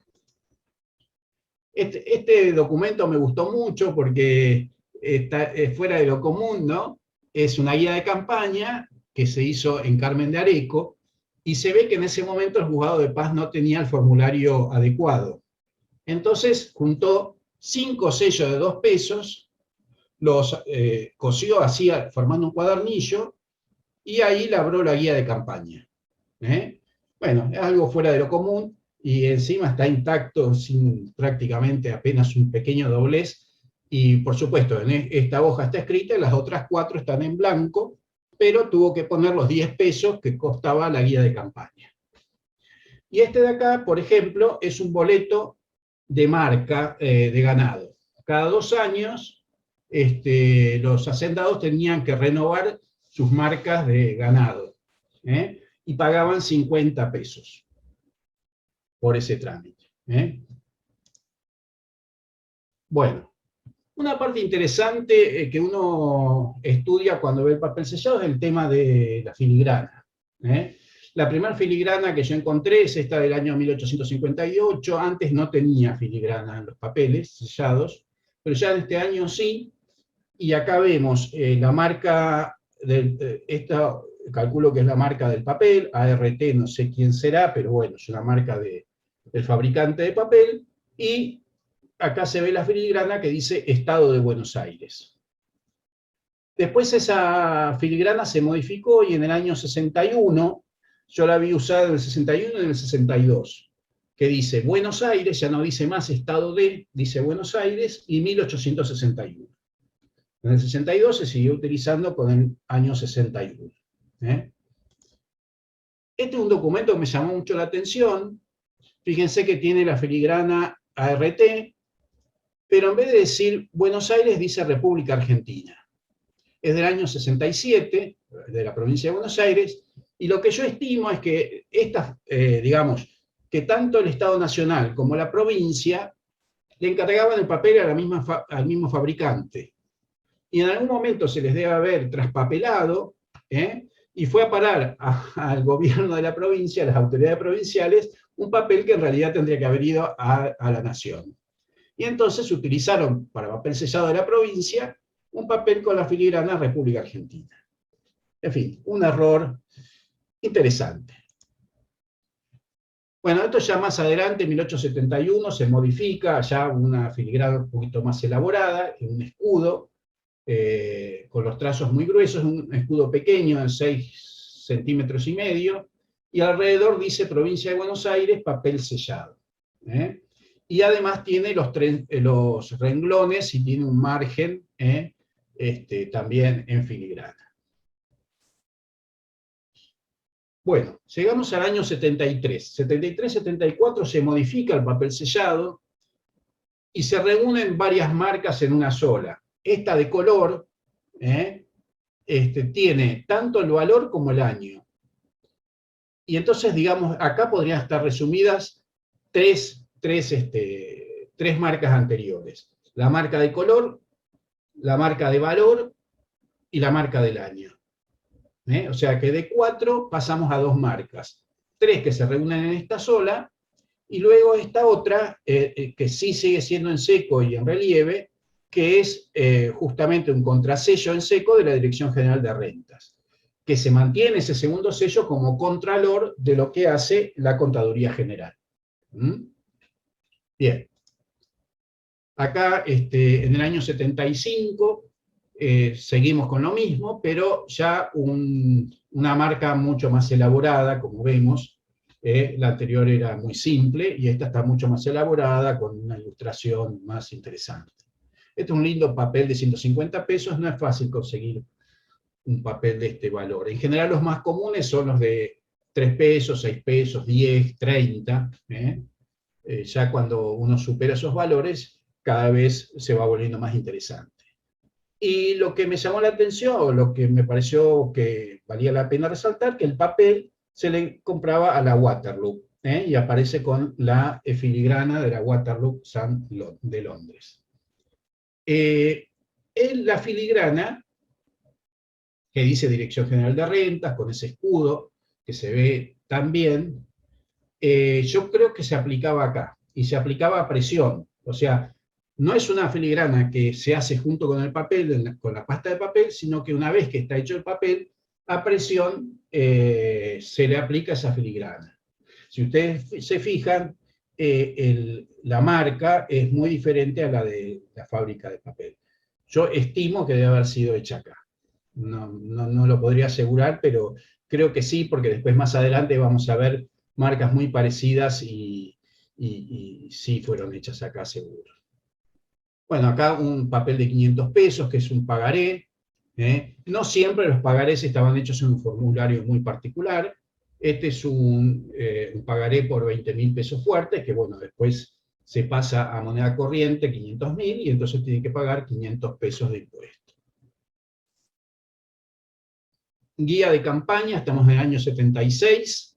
Este documento me gustó mucho porque está fuera de lo común, ¿no? Es una guía de campaña que se hizo en Carmen de Areco, y se ve que en ese momento el Juzgado de Paz no tenía el formulario adecuado. Entonces juntó 5 sellos de 2 pesos, los cosió así formando un cuadernillo, y ahí labró la guía de campaña. Bueno, es algo fuera de lo común, y encima está intacto, sin prácticamente apenas un pequeño doblez, y por supuesto, en esta hoja está escrita, y las otras 4 están en blanco, pero tuvo que poner los 10 pesos que costaba la guía de campaña. Y este de acá, por ejemplo, es un boleto de marca de ganado. Cada 2 años, los hacendados tenían que renovar sus marcas de ganado, y pagaban 50 pesos por ese trámite. Bueno, una parte interesante que uno estudia cuando ve el papel sellado es el tema de la filigrana. La primera filigrana que yo encontré es esta del año 1858, antes no tenía filigrana en los papeles sellados, pero ya en este año sí, y acá vemos la marca, esta calculo que es la marca del papel, ART no sé quién será, pero bueno, es una marca del fabricante de papel, y acá se ve la filigrana que dice Estado de Buenos Aires. Después esa filigrana se modificó, y en el año 61, yo la vi usada en el 61 y en el 62, que dice Buenos Aires, ya no dice más Estado de, dice Buenos Aires, y 1861. En el 62 se siguió utilizando con el año 61. Este es un documento que me llamó mucho la atención. Fíjense que tiene la filigrana ART, pero en vez de decir Buenos Aires dice República Argentina. Es del año 67, de la provincia de Buenos Aires, y lo que yo estimo es que digamos, que tanto el Estado Nacional como la provincia le encargaban el papel al mismo fabricante. Y en algún momento se les debe haber traspapelado, y fue a parar al gobierno de la provincia, a las autoridades provinciales, un papel que en realidad tendría que haber ido a la nación. Y entonces utilizaron para papel sellado de la provincia un papel con la filigrana República Argentina. En fin, un error interesante. Bueno, esto ya más adelante, en 1871, se modifica, ya una filigrana un poquito más elaborada, un escudo, con los trazos muy gruesos, un escudo pequeño de 6,5 centímetros, y alrededor dice Provincia de Buenos Aires, papel sellado. Y además tiene los renglones y tiene un margen también en filigrana. Bueno, llegamos al año 73. 73-74 se modifica el papel sellado y se reúnen varias marcas en una sola. Esta de color tiene tanto el valor como el año. Y entonces, digamos, acá podrían estar resumidas tres marcas anteriores. La marca de color, la marca de valor y la marca del año. O sea que de 4 pasamos a 2 marcas. 3 que se reúnen en esta sola, y luego esta otra, que sí sigue siendo en seco y en relieve, que es justamente un contrasello en seco de la Dirección General de Rentas, que se mantiene ese segundo sello como contralor de lo que hace la Contaduría General. Bien. Acá, en el año 75, seguimos con lo mismo, pero ya una marca mucho más elaborada, como vemos. La anterior era muy simple, y esta está mucho más elaborada, con una ilustración más interesante. Este es un lindo papel de 150 pesos, no es fácil conseguir un papel de este valor. En general los más comunes son los de 3 pesos, 6 pesos, 10, 30. Ya cuando uno supera esos valores, cada vez se va volviendo más interesante. Y lo que me llamó la atención, lo que me pareció que valía la pena resaltar, que el papel se le compraba a la Waterloo, y aparece con la filigrana de la Waterloo Sun de Londres. La filigrana, que dice Dirección General de Rentas, con ese escudo, que se ve tan bien, yo creo que se aplicaba acá, y se aplicaba a presión. O sea, no es una filigrana que se hace junto con el papel, con la pasta de papel, sino que una vez que está hecho el papel, a presión se le aplica esa filigrana. Si ustedes se fijan, la marca es muy diferente a la de la fábrica de papel. Yo estimo que debe haber sido hecha acá. No lo podría asegurar, pero creo que sí, porque después más adelante vamos a ver marcas muy parecidas y sí fueron hechas acá seguro. Bueno, acá un papel de 500 pesos, que es un pagaré. No siempre los pagarés estaban hechos en un formulario muy particular. Este es un pagaré por 20.000 pesos fuertes, que bueno, después se pasa a moneda corriente, 500.000, y entonces tiene que pagar 500 pesos de impuesto. Guía de campaña, estamos en el año 76.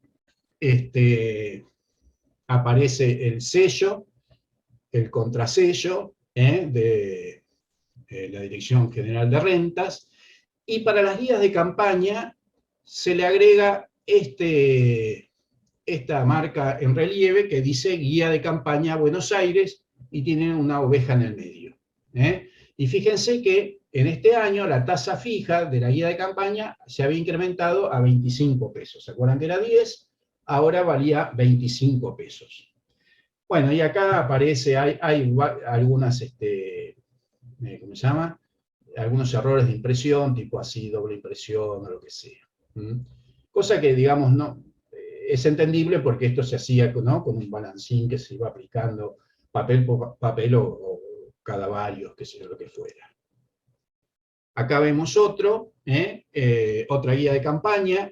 Aparece el sello, el contrasello de la Dirección General de Rentas, y para las guías de campaña se le agrega esta marca en relieve que dice Guía de Campaña Buenos Aires, y tiene una oveja en el medio. Y fíjense que en este año la tasa fija de la guía de campaña se había incrementado a 25 pesos. ¿Se acuerdan que era 10? Ahora valía 25 pesos. Bueno, y acá aparece, hay algunas, ¿cómo se llama? Algunos errores de impresión, tipo así, doble impresión o lo que sea. Cosa que, digamos, no es entendible, porque esto se hacía, ¿no?, con un balancín que se iba aplicando papel por papel, o cada varios, qué sé yo, lo que fuera. Acá vemos otra guía de campaña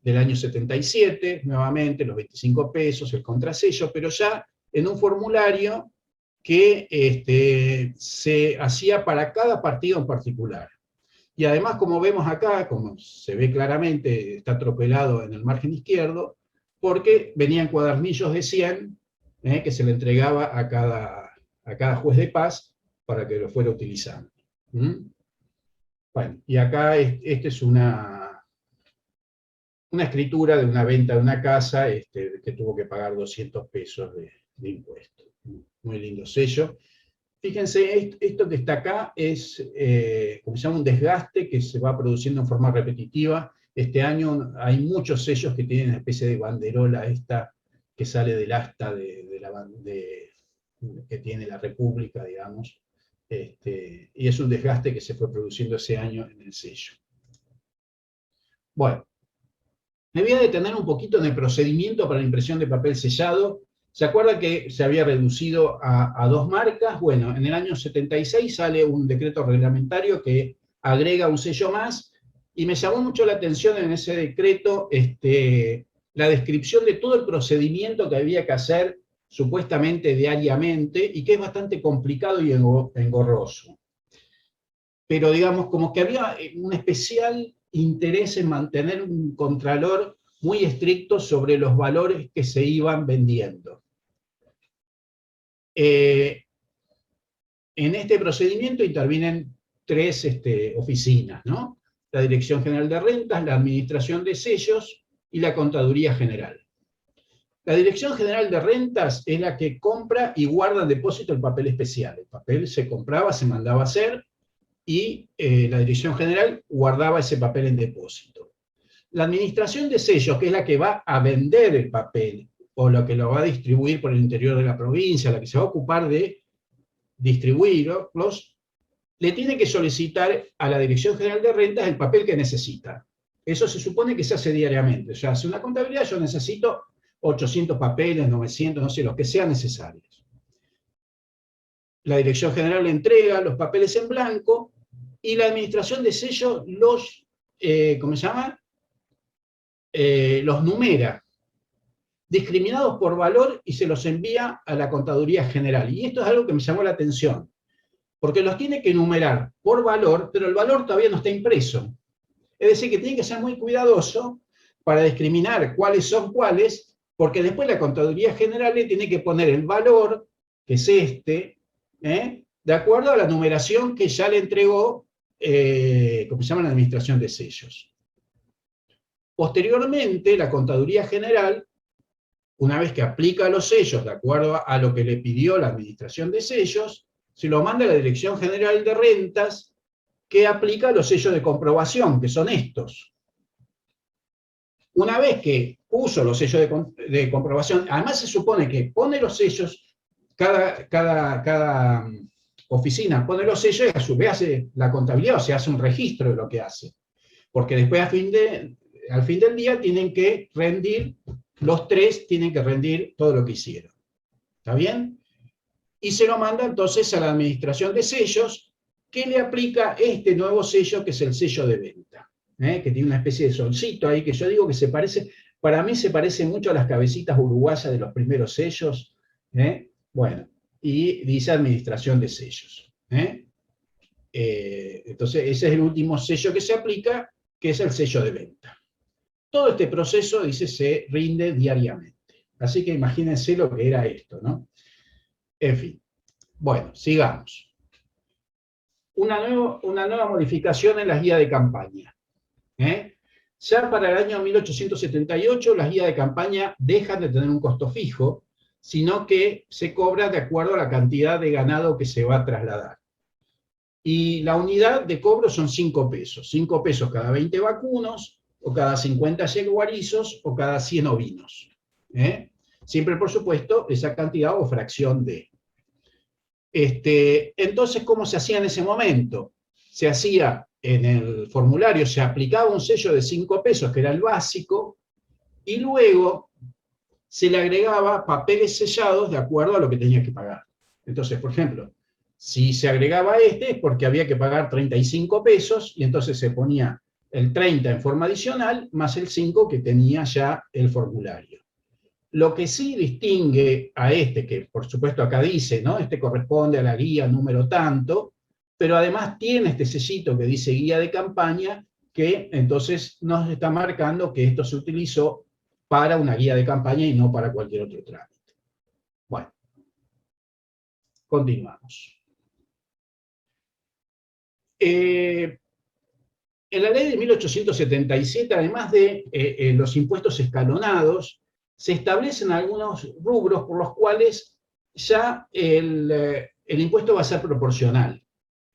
del año 77, nuevamente los 25 pesos, el contrasello, pero ya en un formulario que se hacía para cada partido en particular. Y además, como vemos acá, como se ve claramente, está tropelado en el margen izquierdo, porque venían cuadernillos de 100 que se le entregaba a cada juez de paz para que lo fuera utilizando. Bueno, y acá esta es una escritura de una venta de una casa que tuvo que pagar 200 pesos de impuesto. Muy lindo sello. Fíjense, esto que está acá es, como se llama, un desgaste que se va produciendo en forma repetitiva. Este año hay muchos sellos que tienen una especie de banderola esta que sale del asta que tiene la República, digamos. Y es un desgaste que se fue produciendo ese año en el sello. Bueno, me voy a detener un poquito en el procedimiento para la impresión de papel sellado. ¿Se acuerdan que se había reducido a 2 marcas? Bueno, en el año 76 sale un decreto reglamentario que agrega un sello más, y me llamó mucho la atención en ese decreto la descripción de todo el procedimiento que había que hacer supuestamente diariamente, y que es bastante complicado y engorroso. Pero digamos, como que había un especial interés en mantener un contralor muy estricto sobre los valores que se iban vendiendo. En este procedimiento intervienen 3 oficinas, ¿no? La Dirección General de Rentas, la Administración de Sellos y la Contaduría General. La Dirección General de Rentas es la que compra y guarda en depósito el papel especial. El papel se compraba, se mandaba a hacer, y la Dirección General guardaba ese papel en depósito. La Administración de Sellos, que es la que va a vender el papel, o la que lo va a distribuir por el interior de la provincia, la que se va a ocupar de distribuirlos, le tiene que solicitar a la Dirección General de Rentas el papel que necesita. Eso se supone que se hace diariamente. O sea, hace una contabilidad, yo necesito 800 papeles, 900, no sé, los que sean necesarios. La Dirección General le entrega los papeles en blanco y la Administración de Sellos los, ¿cómo se llama? Los numera, discriminados por valor, y se los envía a la Contaduría General. Y esto es algo que me llamó la atención, porque los tiene que numerar por valor, pero el valor todavía no está impreso. Es decir, que tiene que ser muy cuidadoso para discriminar cuáles son cuáles, porque después la Contaduría General le tiene que poner el valor, que es este, de acuerdo a la numeración que ya le entregó, como se llama, la Administración de Sellos. Posteriormente, la Contaduría General, una vez que aplica los sellos de acuerdo a lo que le pidió la Administración de Sellos, se lo manda a la Dirección General de Rentas, que aplica los sellos de comprobación, que son estos. Una vez que puso los sellos de comprobación, además se supone que pone los sellos, cada oficina pone los sellos y a su vez hace la contabilidad, o sea, hace un registro de lo que hace. Porque después al fin del día tienen que rendir, los tres tienen que rendir todo lo que hicieron. ¿Está bien? Y se lo manda entonces a la Administración de Sellos, que le aplica este nuevo sello, que es el sello de venta, que tiene una especie de solcito ahí, que yo digo que se parece, para mí se parece mucho a las cabecitas uruguayas de los primeros sellos, bueno, y dice Administración de Sellos. Entonces ese es el último sello que se aplica, que es el sello de venta. Todo este proceso, dice, se rinde diariamente. Así que imagínense lo que era esto, ¿no? En fin. Bueno, sigamos. Una nueva modificación en las guías de campaña. Ya para el año 1878, las guías de campaña dejan de tener un costo fijo, sino que se cobra de acuerdo a la cantidad de ganado que se va a trasladar. Y la unidad de cobro son 5 pesos. 5 pesos cada 20 vacunos, o cada 50 yeguarizos, o cada 100 ovinos. Siempre, por supuesto, esa cantidad o fracción de. Entonces, ¿cómo se hacía en ese momento? Se hacía en el formulario, se aplicaba un sello de 5 pesos, que era el básico, y luego se le agregaba papeles sellados de acuerdo a lo que tenía que pagar. Entonces, por ejemplo, si se agregaba es porque había que pagar 35 pesos, y entonces se ponía el 30 en forma adicional, más el 5 que tenía ya el formulario. Lo que sí distingue a que por supuesto acá dice, ¿no? Este corresponde a la guía número tanto, pero además tiene este sellito que dice guía de campaña, que entonces nos está marcando que esto se utilizó para una guía de campaña y no para cualquier otro trámite. Bueno, continuamos. En la ley de 1877, además de los impuestos escalonados, se establecen algunos rubros por los cuales ya el impuesto va a ser proporcional,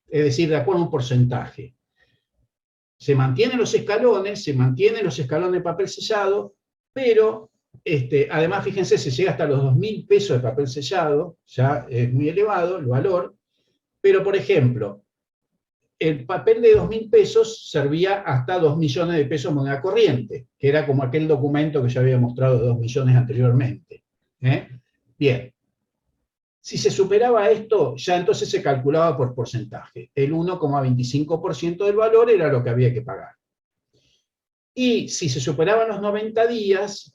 es decir, de acuerdo a un porcentaje. Se mantienen los escalones de papel sellado, pero además, fíjense, se llega hasta los 2.000 pesos de papel sellado, ya es muy elevado el valor, pero por ejemplo, el papel de 2.000 pesos servía hasta 2 millones de pesos moneda corriente, que era como aquel documento que ya había mostrado de 2 millones anteriormente. Bien. Si se superaba esto, ya entonces se calculaba por porcentaje. El 1,25% del valor era lo que había que pagar. Y si se superaban los 90 días,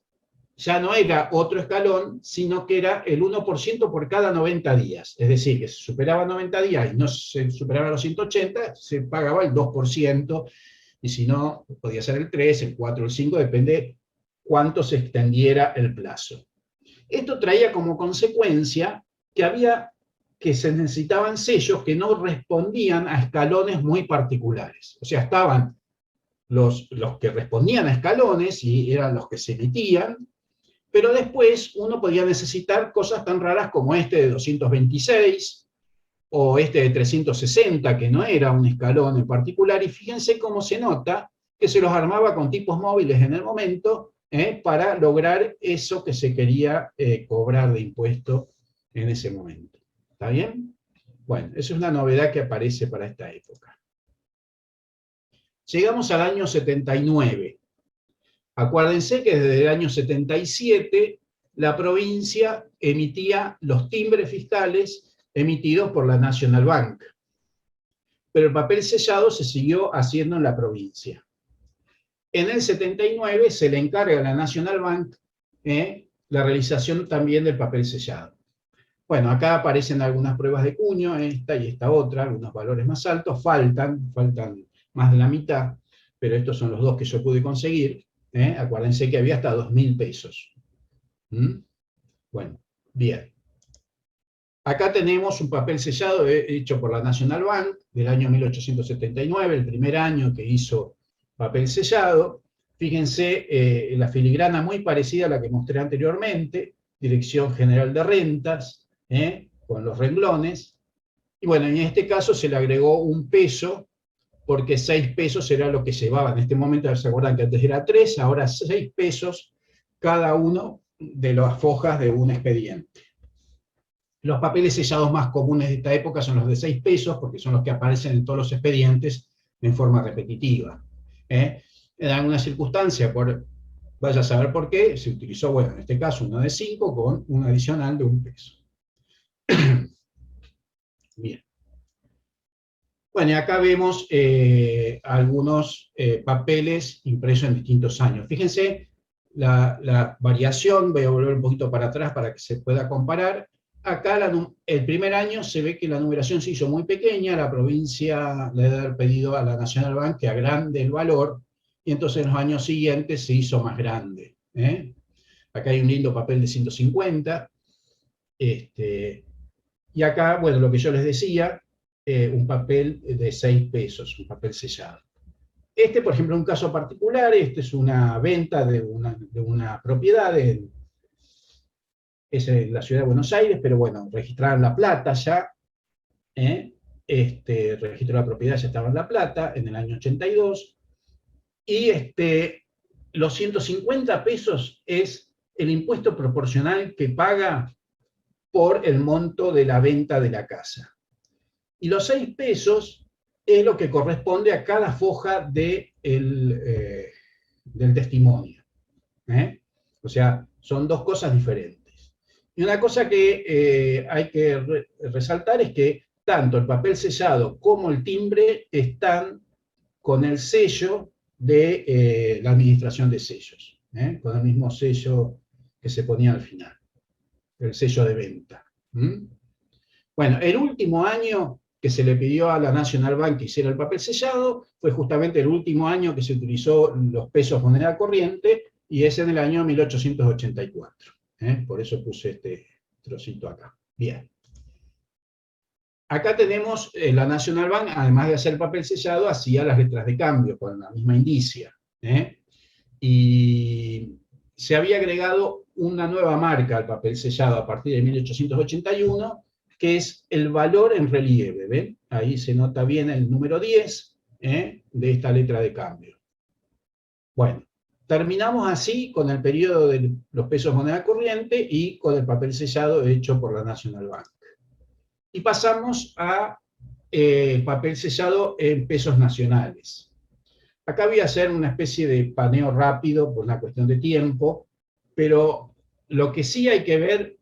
ya no era otro escalón, sino que era el 1% por cada 90 días. Es decir, que se superaba 90 días y no se superaba los 180, se pagaba el 2%, y si no, podía ser el 3, el 4, el 5, depende cuánto se extendiera el plazo. Esto traía como consecuencia que se necesitaban sellos que no respondían a escalones muy particulares. O sea, estaban los que respondían a escalones y eran los que se emitían, Pero después uno podía necesitar cosas tan raras como este de 226, o este de 360, que no era un escalón en particular, y fíjense cómo se nota que se los armaba con tipos móviles en el momento, para lograr eso que se quería cobrar de impuesto en ese momento. ¿Está bien? Bueno, esa es una novedad que aparece para esta época. Llegamos al año 79. Acuérdense que desde el año 77 la provincia emitía los timbres fiscales emitidos por la National Bank. Pero el papel sellado se siguió haciendo en la provincia. En el 79 se le encarga a la National Bank la realización también del papel sellado. Bueno, acá aparecen algunas pruebas de cuño, esta y esta otra, algunos valores más altos, faltan más de la mitad, pero estos son los dos que yo pude conseguir. Acuérdense que había hasta 2.000 pesos. Bueno, bien. Acá tenemos un papel sellado hecho por la National Bank del año 1879, el primer año que hizo papel sellado. Fíjense, la filigrana muy parecida a la que mostré anteriormente, Dirección General de Rentas, con los renglones. Y bueno, en este caso se le agregó un peso, porque 6 pesos era lo que llevaba en este momento. ¿Se acuerdan que antes era 3? Ahora 6 pesos cada uno de las hojas de un expediente. Los papeles sellados más comunes de esta época son los de 6 pesos, porque son los que aparecen en todos los expedientes en forma repetitiva. En alguna circunstancia, vaya a saber por qué, se utilizó, bueno, en este caso uno de 5 con un adicional de 1 peso. Bien. Bueno, y acá vemos algunos papeles impresos en distintos años. Fíjense la variación, voy a volver un poquito para atrás para que se pueda comparar. Acá el primer año se ve que la numeración se hizo muy pequeña, la provincia le debe haber pedido a la National Bank que agrande el valor, y entonces en los años siguientes se hizo más grande. Acá hay un lindo papel de 150. Y acá, bueno, lo que yo les decía, un papel de 6 pesos, un papel sellado. Por ejemplo, un caso particular, es una venta de una propiedad es en la ciudad de Buenos Aires, pero bueno, registrada en La Plata ya, registro de la propiedad ya estaba en La Plata, en el año 82, y los 150 pesos es el impuesto proporcional que paga por el monto de la venta de la casa. Y los 6 pesos es lo que corresponde a cada foja del testimonio. O sea, son dos cosas diferentes. Y una cosa que hay que resaltar es que tanto el papel sellado como el timbre están con el sello de la administración de sellos, con el mismo sello que se ponía al final, el sello de venta. Bueno, el último año que se le pidió a la National Bank que hiciera el papel sellado fue justamente el último año que se utilizó los pesos moneda corriente, y es en el año 1884. Por eso puse este trocito acá. Bien. Acá tenemos la National Bank, además de hacer el papel sellado, hacía las letras de cambio con la misma indicia. Y se había agregado una nueva marca al papel sellado a partir de 1881, que es el valor en relieve. ¿Ven? Ahí se nota bien el número 10 de esta letra de cambio. Bueno, terminamos así con el periodo de los pesos moneda corriente y con el papel sellado hecho por la National Bank. Y pasamos a papel sellado en pesos nacionales. Acá voy a hacer una especie de paneo rápido por una cuestión de tiempo, pero lo que sí hay que ver,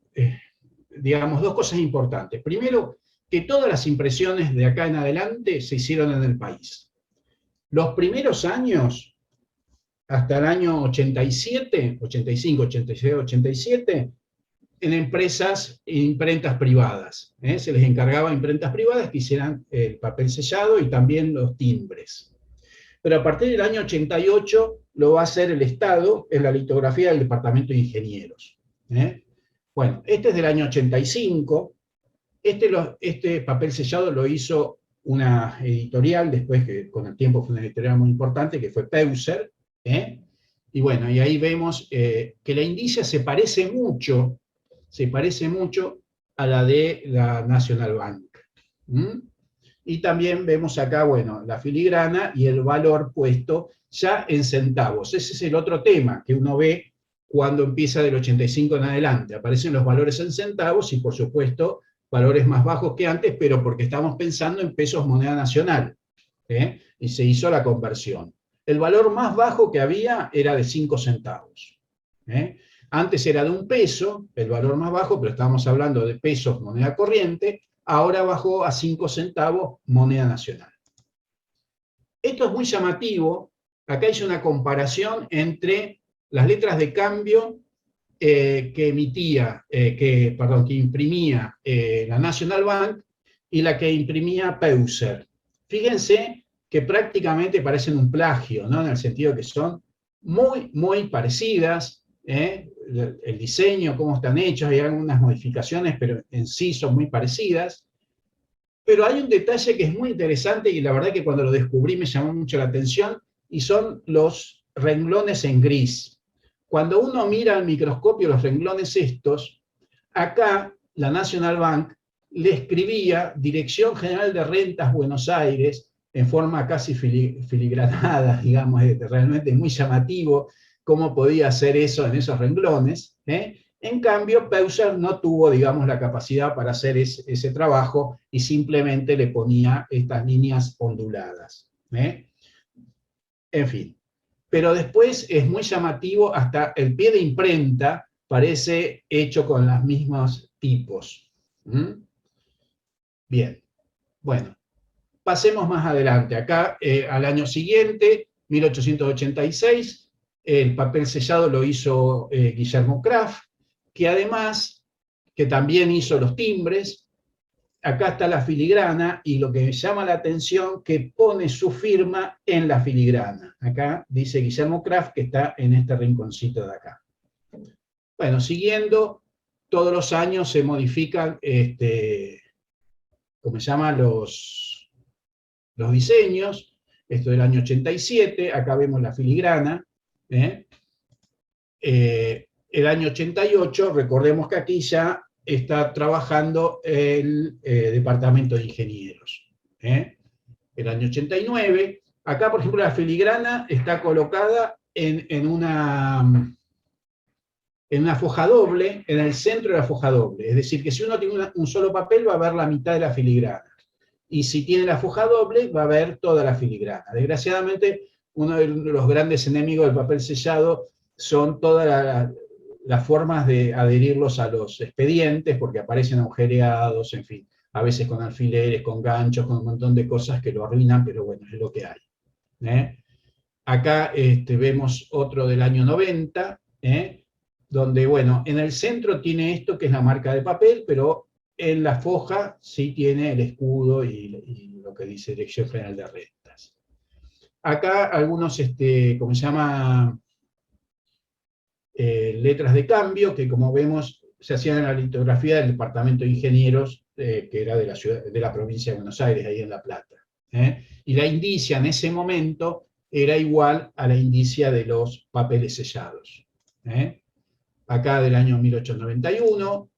digamos, dos cosas importantes. Primero, que todas las impresiones de acá en adelante se hicieron en el país. Los primeros años, hasta el año 87, 85, 86, 87, en empresas e imprentas privadas. Se les encargaba a imprentas privadas que hicieran el papel sellado y también los timbres. Pero a partir del año 88 lo va a hacer el Estado en la litografía del Departamento de Ingenieros. Bueno, este es del año 85. Este papel sellado lo hizo una editorial, después que con el tiempo fue una editorial muy importante, que fue Peuser, Y bueno, y ahí vemos que la indicia se parece mucho a la de la National Bank. ¿Mm? Y también vemos acá, bueno, la filigrana y el valor puesto ya en centavos. Ese es el otro tema que uno ve cuando empieza del 85 en adelante. Aparecen los valores en centavos y, por supuesto, valores más bajos que antes, pero porque estamos pensando en pesos moneda nacional. Y se hizo la conversión. El valor más bajo que había era de 5 centavos. Antes era de 1 peso, el valor más bajo, pero estábamos hablando de pesos moneda corriente, ahora bajó a 5 centavos moneda nacional. Esto es muy llamativo. Acá hice una comparación entre las letras de cambio que imprimía la National Bank y la que imprimía Peuser. Fíjense que prácticamente parecen un plagio, ¿no? En el sentido que son muy, muy parecidas, el diseño, cómo están hechos, hay algunas modificaciones, pero en sí son muy parecidas. Pero hay un detalle que es muy interesante y la verdad que cuando lo descubrí me llamó mucho la atención, y son los renglones en gris. Cuando uno mira al microscopio los renglones estos, acá la National Bank le escribía Dirección General de Rentas Buenos Aires en forma casi filigranada, digamos, realmente muy llamativo cómo podía hacer eso en esos renglones. En cambio, Peuser no tuvo, digamos, la capacidad para hacer ese trabajo y simplemente le ponía estas líneas onduladas. En fin. Pero después es muy llamativo, hasta el pie de imprenta parece hecho con los mismos tipos. Bien, bueno, pasemos más adelante. Acá, al año siguiente, 1886, el papel sellado lo hizo Guillermo Kraft, que además, que también hizo los timbres. Acá está la filigrana y lo que me llama la atención que pone su firma en la filigrana. Acá dice Guillermo Kraft, que está en este rinconcito de acá. Bueno, siguiendo, todos los años se modifican, ¿cómo se llama? Los diseños. Esto del año 87, acá vemos la filigrana. El año 88, recordemos que aquí ya está trabajando el Departamento de Ingenieros. El año 89, acá por ejemplo la filigrana está colocada en una foja doble, en el centro de la foja doble. Es decir, que si uno tiene un solo papel va a ver la mitad de la filigrana. Y si tiene la foja doble va a ver toda la filigrana. Desgraciadamente, uno de los grandes enemigos del papel sellado son todas las formas de adherirlos a los expedientes, porque aparecen agujereados, en fin, a veces con alfileres, con ganchos, con un montón de cosas que lo arruinan, pero bueno, es lo que hay. Acá vemos otro del año 90, donde, bueno, en el centro tiene esto que es la marca de papel, pero en la foja sí tiene el escudo y lo que dice Dirección General de Rentas. Acá algunos, ¿cómo se llama? Letras de cambio, que como vemos se hacían en la litografía del Departamento de Ingenieros, que era de la provincia de Buenos Aires, ahí en La Plata. Y la indicia en ese momento era igual a la indicia de los papeles sellados. Acá del año 1891.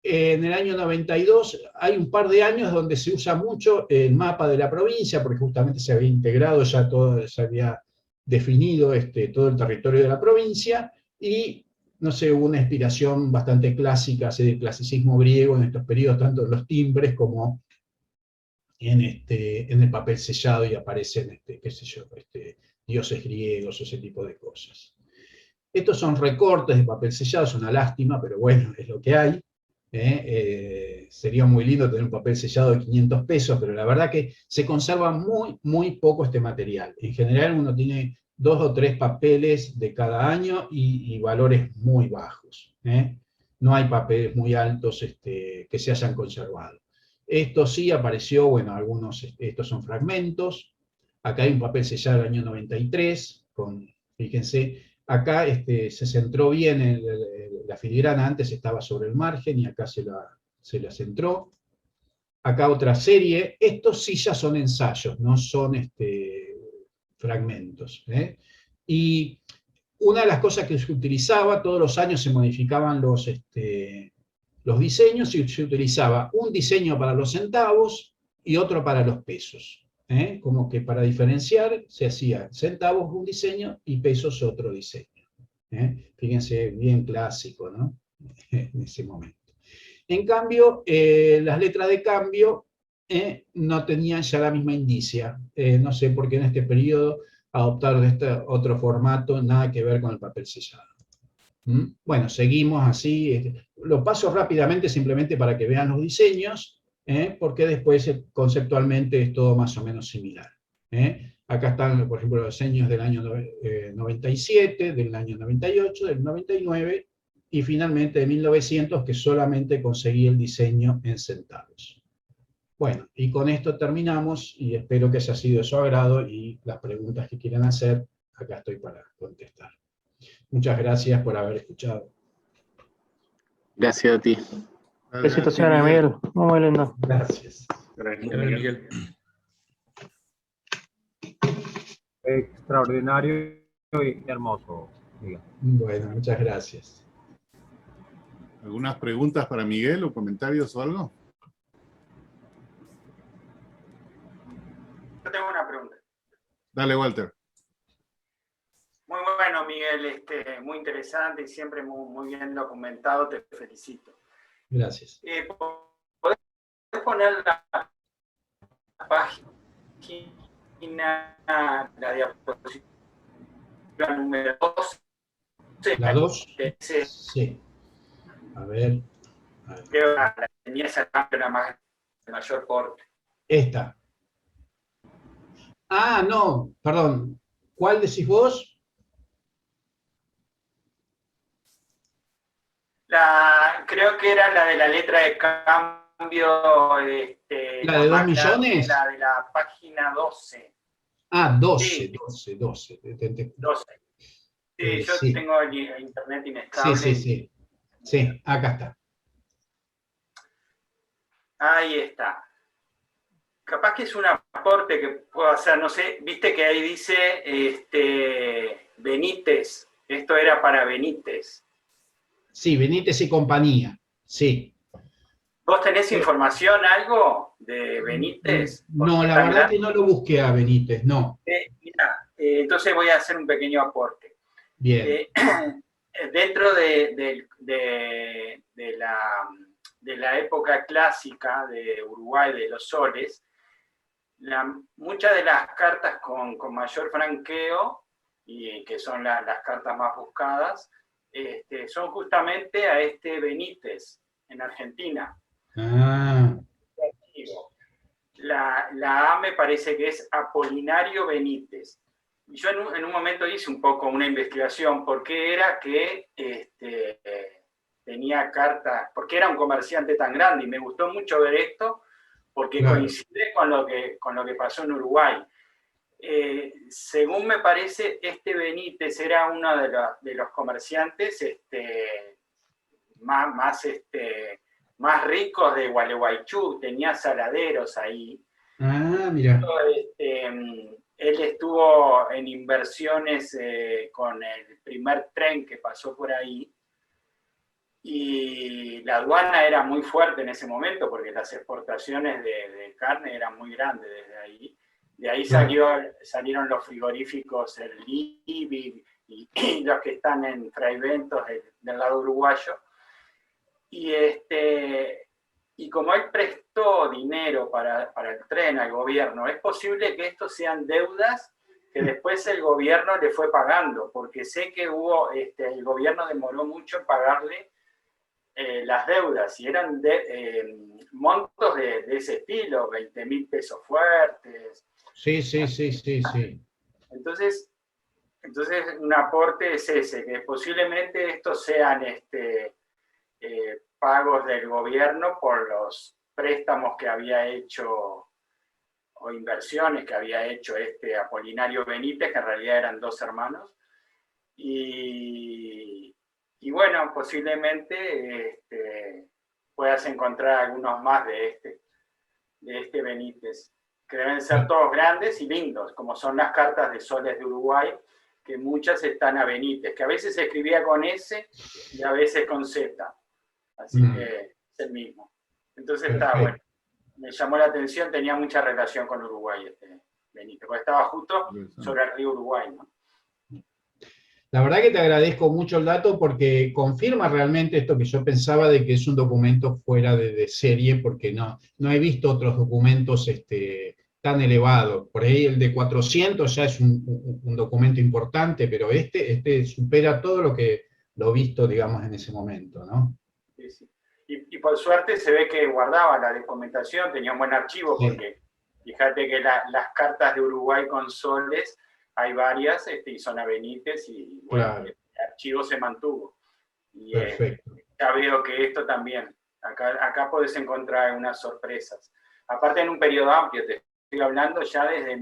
En el año 92 hay un par de años donde se usa mucho el mapa de la provincia, porque justamente se había integrado ya todo, se había definido todo el territorio de la provincia, y no sé, hubo una inspiración bastante clásica, así del clasicismo griego en estos periodos, tanto en los timbres como en el papel sellado, y aparecen, qué sé yo, dioses griegos o ese tipo de cosas. Estos son recortes de papel sellado, es una lástima, pero bueno, es lo que hay. Sería muy lindo tener un papel sellado de 500 pesos, pero la verdad que se conserva muy, muy poco este material. En general uno tiene 2 o 3 papeles de cada año y valores muy bajos. No hay papeles muy altos que se hayan conservado. Esto sí apareció, bueno, algunos, estos son fragmentos. Acá hay un papel sellado del año 93, fíjense, acá se centró bien la filigrana, antes estaba sobre el margen y acá se la centró. Acá otra serie, estos sí ya son ensayos, no son fragmentos. Y una de las cosas que se utilizaba, todos los años se modificaban los diseños y se utilizaba un diseño para los centavos y otro para los pesos. Como que para diferenciar se hacía centavos un diseño y pesos otro diseño. Fíjense, bien clásico, ¿no? En ese momento. En cambio, las letras de cambio no tenían ya la misma indicia. No sé por qué en este periodo adoptaron este otro formato, nada que ver con el papel sellado. Bueno, seguimos así. Lo paso rápidamente simplemente para que vean los diseños, porque después conceptualmente es todo más o menos similar. Acá están, por ejemplo, los diseños del año 97, del año 98, del 99, y finalmente de 1900, que solamente conseguí el diseño en centavos. Bueno, y con esto terminamos, y espero que haya sido de su agrado, y las preguntas que quieran hacer, acá estoy para contestar. Muchas gracias por haber escuchado. Gracias a ti. Felicitaciones, Miguel. Muy lindo. Gracias. Gracias, Miguel. Extraordinario y hermoso, Miguel. Bueno, muchas gracias. ¿Algunas preguntas para Miguel o comentarios o algo? Yo tengo una pregunta. Dale, Walter. Muy bueno, Miguel, muy interesante y siempre muy bien documentado, te felicito. Gracias. ¿Podés poner la página, la diapositiva número 2? ¿La 2? Sí. Sí. A ver. Creo que la tenía esa cámara más de mayor porte. Esta. Ah, no, perdón. ¿Cuál decís vos? Creo que era la de la letra de cambio. ¿La de 2 millones? La de la página 12. Ah, 12, Sí. 12. 12. Sí, yo sí. tengo el internet inestable. Sí. Sí, acá está. Ahí está. Capaz que es un aporte que puedo hacer, no sé, viste que ahí dice Benítez. Esto era para Benítez. Sí, Benítez y compañía. Sí. ¿Vos tenés información, algo de Benítez? No, la verdad que no lo busqué a Benítez, no. Mira, entonces voy a hacer un pequeño aporte. Bien. Dentro de la época clásica de Uruguay, de los soles, muchas de las cartas con mayor franqueo, y que son las cartas más buscadas, son justamente a Benítez, en Argentina. Ah. La A me parece que es Apolinario Benítez. Y yo en un momento hice un poco una investigación por qué era que tenía cartas, porque era un comerciante tan grande, y me gustó mucho ver esto, porque claro, coincide con lo que pasó en Uruguay. Según me parece, Benítez era uno de los comerciantes más ricos de Gualeguaychú, tenía saladeros ahí. Ah, mira. Él estuvo en inversiones con el primer tren que pasó por ahí, y la aduana era muy fuerte en ese momento porque las exportaciones de carne eran muy grandes desde ahí. De ahí salieron los frigoríficos, el Liebig y los que están en Fraiventos del lado uruguayo. Y como él prestó dinero para el tren al gobierno, es posible que estos sean deudas que después el gobierno le fue pagando, porque sé que el gobierno demoró mucho en pagarle las deudas, y eran montos de ese estilo, 20.000 pesos fuertes. Sí. Entonces, un aporte es ese, que posiblemente estos sean pagos del gobierno por los préstamos que había hecho o inversiones que había hecho Apolinario Benítez, que en realidad eran dos hermanos. Y bueno, posiblemente puedas encontrar algunos más de Benítez, que deben ser todos grandes y lindos, como son las cartas de soles de Uruguay, que muchas están a Benítez, que a veces se escribía con S y a veces con Z. Así que es el mismo. Entonces está bueno. Me llamó la atención, tenía mucha relación con Uruguay Benítez, porque estaba justo sobre el río Uruguay, ¿no? La verdad que te agradezco mucho el dato porque confirma realmente esto que yo pensaba de que es un documento fuera de serie, porque no he visto otros documentos tan elevados. Por ahí el de 400 ya es un documento importante, pero este supera todo lo que lo visto, digamos, en ese momento, ¿no? Sí, sí. Y por suerte se ve que guardaba la documentación, tenía un buen archivo, Sí. porque fíjate que las cartas de Uruguay con soles, hay varias, y son a Benítez, y bueno, Claro. el archivo se mantuvo. Y Perfecto. ya veo que esto también, acá podés encontrar unas sorpresas. Aparte en un periodo amplio, te estoy hablando ya desde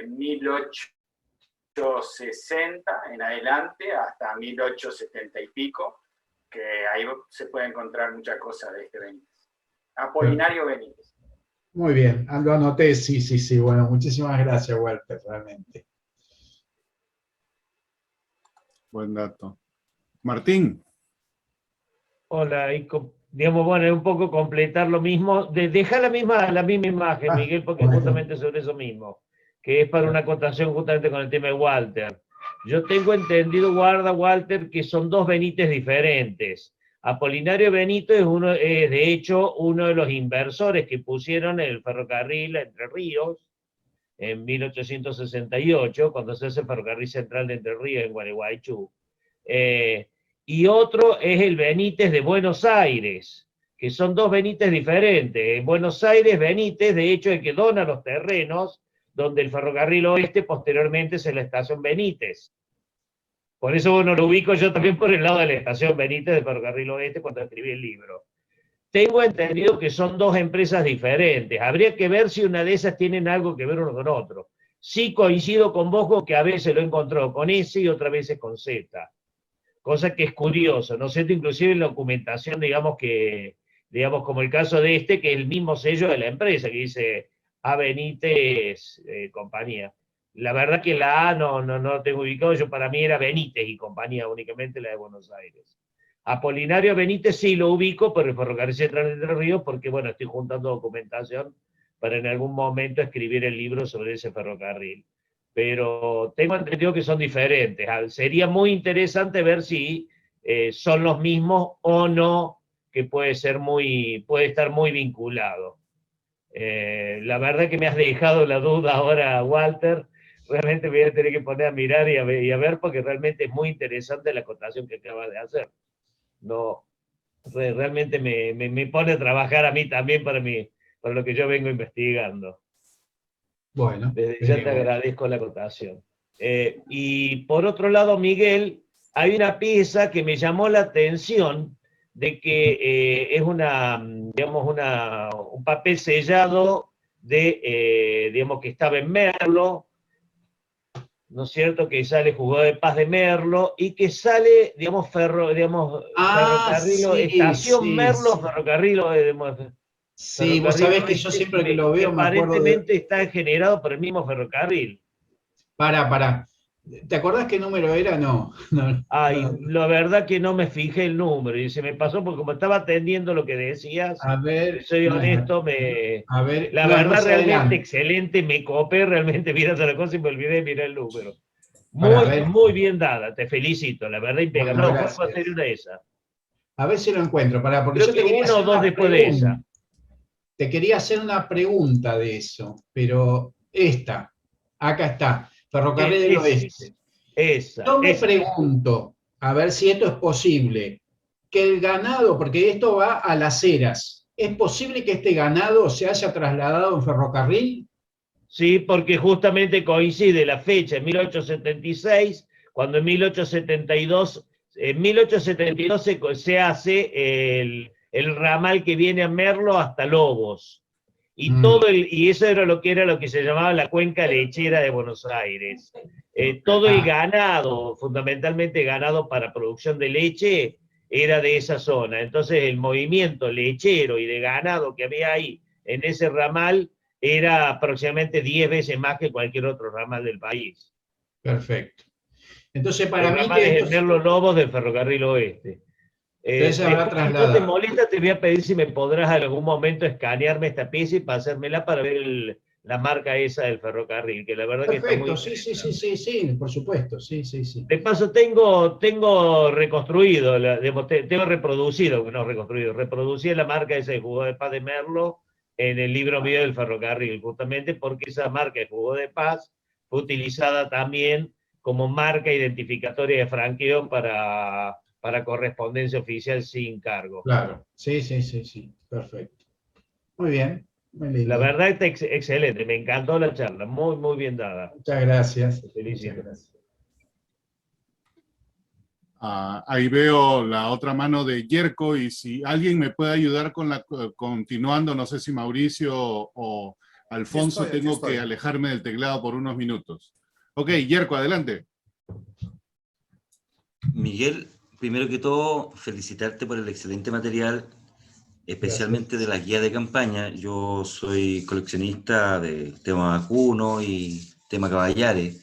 1860 en adelante hasta 1870 y pico, que ahí se puede encontrar muchas cosas de este Benítez. Apolinario Benítez. Muy bien, lo anoté, sí. Bueno, muchísimas gracias, Walter, realmente. Buen dato. Martín. Hola, digamos, bueno, es un poco completar lo mismo, dejar la misma imagen, Miguel, porque bueno. justamente sobre eso mismo, que es para una acotación justamente con el tema de Walter. Yo tengo entendido, Walter, que son dos Benítez diferentes. Apolinario Benítez es de hecho uno de los inversores que pusieron el ferrocarril Entre Ríos en 1868, cuando se hace el ferrocarril central de Entre Ríos en Gualeguaychú. Y otro es el Benítez de Buenos Aires, que son dos Benítez diferentes. En Buenos Aires, Benítez, de hecho, es el que dona los terrenos donde el ferrocarril oeste posteriormente es la estación Benítez. Por eso, bueno, lo ubico yo también por el lado de la estación Benítez del ferrocarril oeste cuando escribí el libro. Tengo entendido que son dos empresas diferentes. Habría que ver si una de esas tienen algo que ver uno con otro. Sí coincido con vos con que a veces lo he encontrado con S y otras veces con Z. Cosa que es curioso, ¿no es cierto? Inclusive en la documentación, digamos, como el caso de que es el mismo sello de la empresa, que dice A. Benítez compañía. La verdad que la A no lo tengo ubicado, yo para mí era Benítez y compañía, únicamente la de Buenos Aires. Apolinario Benítez sí lo ubico por el ferrocarril central de Entre Ríos, porque bueno, estoy juntando documentación para en algún momento escribir el libro sobre ese ferrocarril. Pero tengo entendido que son diferentes. Sería muy interesante ver si son los mismos o no, que puede estar muy vinculado. La verdad que me has dejado la duda ahora, Walter. Realmente me voy a tener que poner a mirar y a ver, porque realmente es muy interesante la acotación que acabas de hacer. No, realmente me pone a trabajar a mí también para lo que yo vengo investigando. Bueno. Desde ya te agradezco la acotación. Y por otro lado, Miguel, hay una pieza que me llamó la atención de que es un papel sellado digamos, que estaba en Merlo, ¿no es cierto? Que sale Juzgado de Paz de Merlo y que sale, digamos, ferrocarril, estación Merlo, ferrocarril. Sí, vos sabés que yo siempre que lo veo me acuerdo de... Aparentemente está generado por el mismo ferrocarril. Para. ¿Te acordás qué número era? No. La verdad que no me fijé el número y se me pasó porque como estaba atendiendo lo que decías, A ver, soy honesto, la verdad realmente adelante. excelente, me copé realmente mirando la cosa y me olvidé de mirar el número. Muy, muy bien dada, te felicito, la verdad impecable. Bueno, ¿Cuál fue a ser una de esas? A ver si lo encuentro, porque Creo yo te que quería uno o dos después de esa. Te quería hacer una pregunta de eso, pero acá está, Ferrocarril del Oeste. Yo me pregunto, a ver si esto es posible, que el ganado, porque esto va a Las Heras, ¿es posible que este ganado se haya trasladado en ferrocarril? Sí, porque justamente coincide la fecha en 1876, cuando en 1872 se hace el ramal que viene a Merlo hasta Lobos. Y eso era lo que se llamaba la cuenca lechera de Buenos Aires. Todo el ganado, fundamentalmente ganado para producción de leche, era de esa zona. Entonces el movimiento lechero y de ganado que había ahí en ese ramal era aproximadamente 10 veces más que cualquier otro ramal del país. Perfecto. Entonces, para mí Programa que de esto Merlo Lobos del Ferrocarril Oeste. Entonces se habrá Si no te trasladado. molesta, te voy a pedir si me podrás en algún momento escanearme esta pieza y pasármela para ver la marca esa del ferrocarril, que la verdad que está muy Perfecto, sí, sí, sí, interesante. sí, sí, por supuesto, sí, sí, sí. De paso, tengo reconstruido, digamos, tengo reproducido, no reconstruido, reproducí la marca esa de jugo de paz de Merlo en el libro mío del ferrocarril, justamente porque esa marca de jugo de paz fue utilizada también como marca identificatoria de franqueo para correspondencia oficial sin cargo. Claro, sí, sí, sí, sí, perfecto. Muy bien, muy La lindo. verdad está excelente, me encantó la charla, muy, muy bien dada. Muchas gracias. Te Muchas felicito. gracias. Ahí veo la otra mano de Yerko, y si alguien me puede ayudar con continuando, no sé si Mauricio o Alfonso, Aquí tengo estoy. que alejarme del teclado por unos minutos. Ok, Yerko, adelante. Miguel, primero que todo, felicitarte por el excelente material, especialmente de Gracias. las guías de campaña. Yo soy coleccionista de tema vacuno y tema caballares.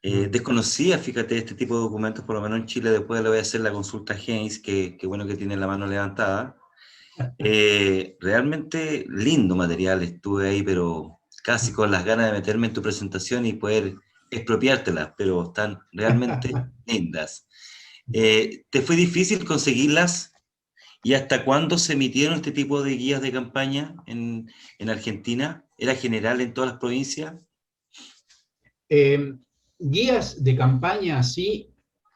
Desconocía, fíjate, este tipo de documentos, por lo menos en Chile. Después le voy a hacer la consulta a Haynes, que bueno que tiene la mano levantada. Realmente lindo material, estuve ahí, pero casi con las ganas de meterme en tu presentación y poder expropiártelas, pero están realmente lindas. ¿Te fue difícil conseguirlas? ¿Y hasta cuándo se emitieron este tipo de guías de campaña en Argentina? ¿Era general en todas las provincias? Guías de campaña, sí,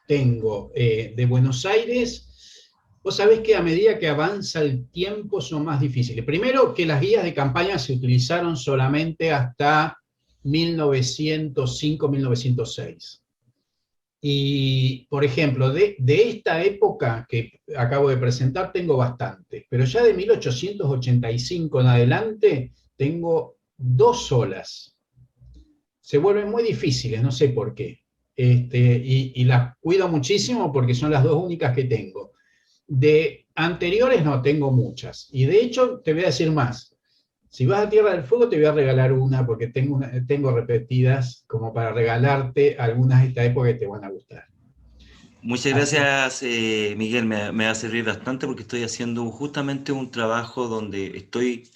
tengo. De Buenos Aires, vos sabés que a medida que avanza el tiempo son más difíciles. Primero, que las guías de campaña se utilizaron solamente hasta 1905-1906. Y, por ejemplo, de esta época que acabo de presentar tengo bastante, pero ya de 1885 en adelante tengo 2 solas. Se vuelven muy difíciles, no sé por qué. Y las cuido muchísimo porque son las 2 únicas que tengo. De anteriores no tengo muchas. Y de hecho, te voy a decir más. Si vas a Tierra del Fuego, te voy a regalar una, porque tengo repetidas como para regalarte algunas de esta época que te van a gustar. Muchas Así. gracias, Miguel. Me va a servir bastante porque estoy haciendo justamente un trabajo donde estoy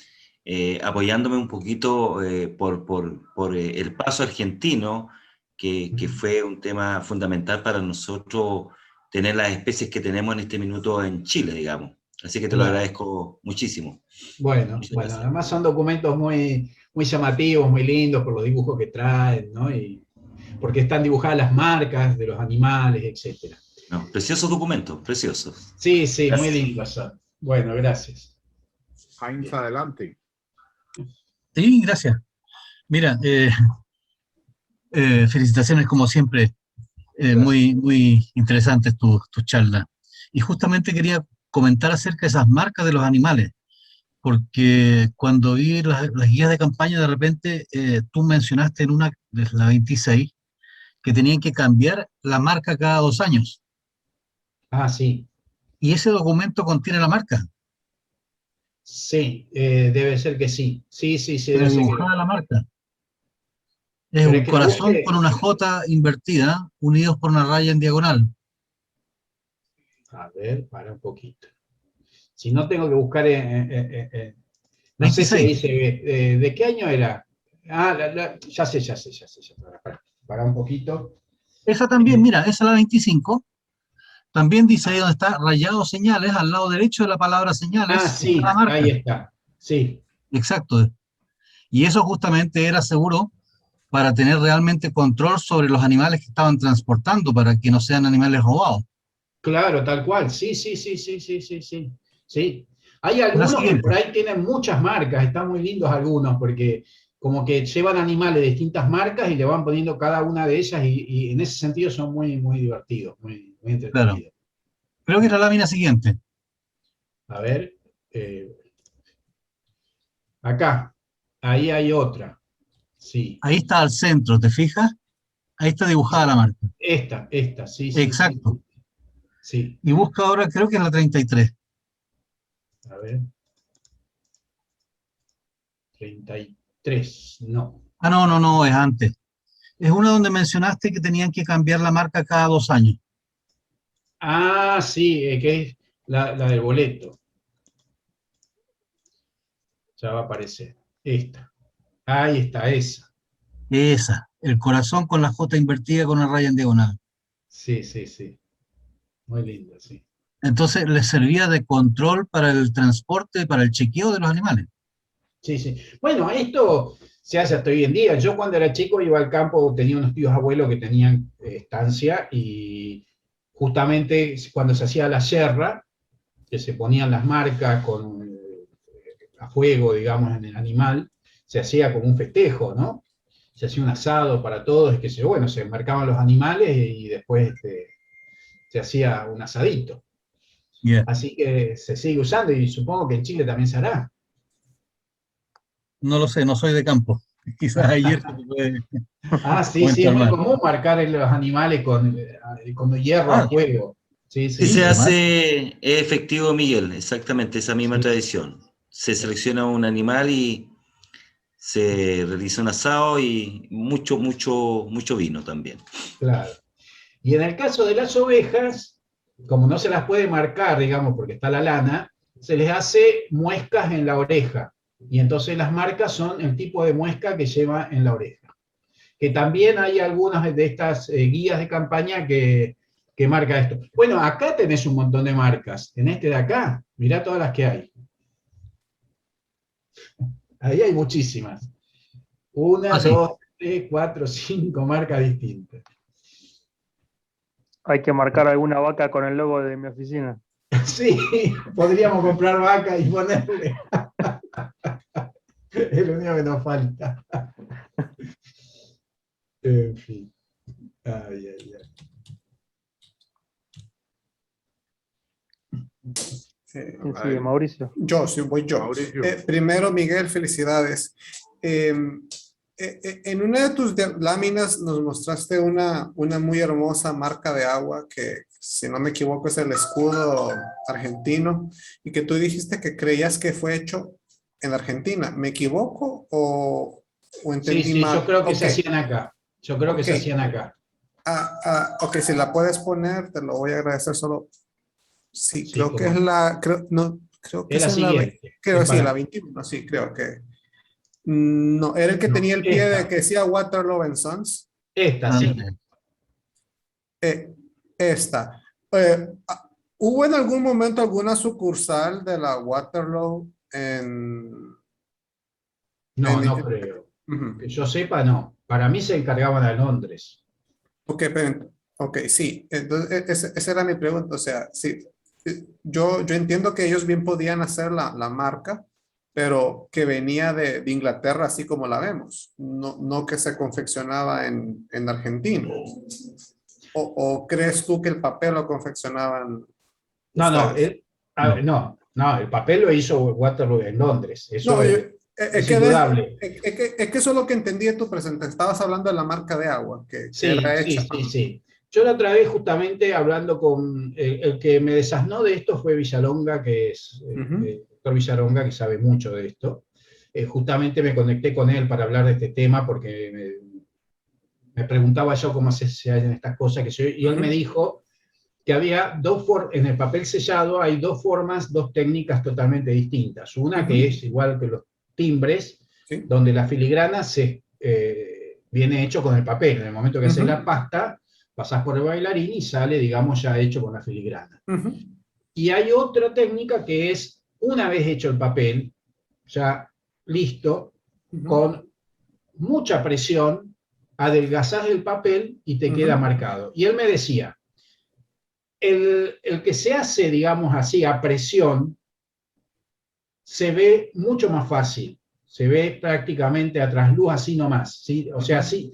apoyándome un poquito por el paso argentino, que fue un tema fundamental para nosotros tener las especies que tenemos en este minuto en Chile, digamos. Así que te lo Claro. agradezco muchísimo. Bueno, Muchas bueno, gracias. además son documentos muy, muy llamativos, muy lindos por los dibujos que traen, ¿no? Y porque están dibujadas las marcas de los animales, etc. No, preciosos documentos, preciosos. Sí, sí, muy Gracias. lindos son. Bueno, gracias. Heinz, adelante. Sí, gracias. Mira, felicitaciones como siempre, muy, muy interesantes tus charlas. Y justamente quería comentar acerca de esas marcas de los animales, porque cuando vi las guías de campaña, de repente tú mencionaste en una, de la 26, que tenían que cambiar la marca cada 2 años. Ah, sí. Y ese documento contiene la marca, Sí, debe ser que sí. Sí, sí, sí, pero debe ser que. dibujada la marca. Es un ¿Querés que lo corazón busque? con una J invertida, unidos por una raya en diagonal. A ver, para un poquito. Si no, tengo que buscar. No sé si 26. dice. ¿De qué año era? Ah, ya sé. Para un poquito. Esa también, mira, esa es la 25. También dice ahí donde está rayado señales, al lado derecho de la palabra Ah, señales, está la sí, marca. ahí está. Sí, Exacto. Y eso justamente era seguro para tener realmente control sobre los animales que estaban transportando, para que no sean animales robados. claro, tal cual. Sí, sí, sí, sí, sí, sí, sí. Sí. Hay Es la algunos que por siguiente. ahí tienen muchas marcas, están muy lindos algunos, porque como que llevan animales de distintas marcas y le van poniendo cada una de ellas y en ese sentido son muy, muy divertidos, muy, muy Claro. entretenidos. Creo que es la lámina siguiente. A ver, acá, ahí hay otra. Sí. Ahí está al centro, ¿te fijas? Ahí está dibujada la marca. Esta, sí, sí, sí. Exacto. Sí, Y busca ahora, creo que es la 33. a ver. 33, no. Ah, no, es antes. Es una donde mencionaste que tenían que cambiar la marca cada 2 años. Ah, sí, que es la del boleto. Ya va a aparecer. Esta. Ahí está, esa. Esa, el corazón con la J invertida con una raya en diagonal. Sí, sí, sí. Muy linda, sí. Entonces, les servía de control para el transporte, para el chequeo de los animales. Sí, sí. Bueno, esto se hace hasta hoy en día. Yo cuando era chico iba al campo, tenía unos tíos abuelos que tenían estancia y justamente cuando se hacía la yerra, que se ponían las marcas a fuego, digamos, en el animal, se hacía como un festejo, ¿no? Se hacía un asado para todos, que bueno, se marcaban los animales y después se hacía un asadito. Yeah. Así que se sigue usando y supongo que en Chile también se hará. No lo sé, no soy de campo. Quizás ayer se puede Ah, sí, sí, es muy más. común marcar los animales con hierro a fuego. Sí, Sí, sí. se hace, es efectivo, Miguel, exactamente esa misma Sí. tradición. Se selecciona un animal y se realiza un asado y mucho vino también. Claro. Y en el caso de las ovejas, como no se las puede marcar, digamos, porque está la lana, se les hace muescas en la oreja. Y entonces las marcas son el tipo de muesca que lleva en la oreja. Que también hay algunas de estas guías de campaña que marca esto. Bueno, acá tenés un montón de marcas. En este de acá, mirá todas las que hay. Ahí hay muchísimas. 1, 2, 3, 4, 5 marcas distintas. Hay que marcar alguna vaca con el logo de mi oficina. Sí, podríamos comprar vaca y ponerle. Es lo único que nos falta. En fin. Ay, ay, ay. Sí, Mauricio. Voy yo. Mauricio. Primero, Miguel, felicidades. En una de tus láminas nos mostraste una muy hermosa marca de agua que, si no me equivoco, es el escudo argentino y que tú dijiste que creías que fue hecho en Argentina. ¿Me equivoco o entendí Sí, mal? yo creo que Ok. se hacían acá. Yo creo que se Ok. hacían acá. Ok, si la puedes poner, te lo voy a agradecer solo. Sí, Sí, creo que cómo es no. creo que Es la es en la, siguiente. creo Es sí, la para- 21, sí, creo que. No, era el que No, tenía el pie de esta. que decía Waterloo and Sons. Esta, sí. Esta. ¿Hubo en algún momento alguna sucursal de la Waterloo en... No, no creo. Ujú. Que yo sepa, no. Para mí se encargaban a Londres. Ok, sí. Entonces, esa era mi pregunta. O sea, sí, yo entiendo que ellos bien podían hacer la marca, pero que venía de Inglaterra así como la vemos. No que se confeccionaba en Argentina. ¿O crees tú que el papel lo confeccionaban No, ustedes? no, el papel lo hizo Waterloo en Londres. Eso No, es indudable. es que eso es lo que entendí de tu presentación. Estabas hablando de la marca de agua que Sí, era sí, hecha. sí, sí. Yo la otra vez justamente hablando con el que me desasnó de esto fue Villalonga, que es el doctor Villalonga, que sabe mucho de esto. Justamente me conecté con él para hablar de este tema porque me preguntaba yo cómo se hacen estas cosas, y él me dijo que había en el papel sellado hay dos formas, dos técnicas totalmente distintas. Una que es igual que los timbres, ¿Sí? donde la filigrana viene hecho con el papel. En el momento que haces la pasta, pasás por el bailarín y sale, digamos, ya hecho con la filigrana. Y hay otra técnica que es, una vez hecho el papel, ya listo, con mucha presión, adelgazás el papel y te queda marcado. Y él me decía, el que se hace, digamos así, a presión, se ve mucho más fácil, se ve prácticamente a trasluz así nomás, ¿sí? O sea, así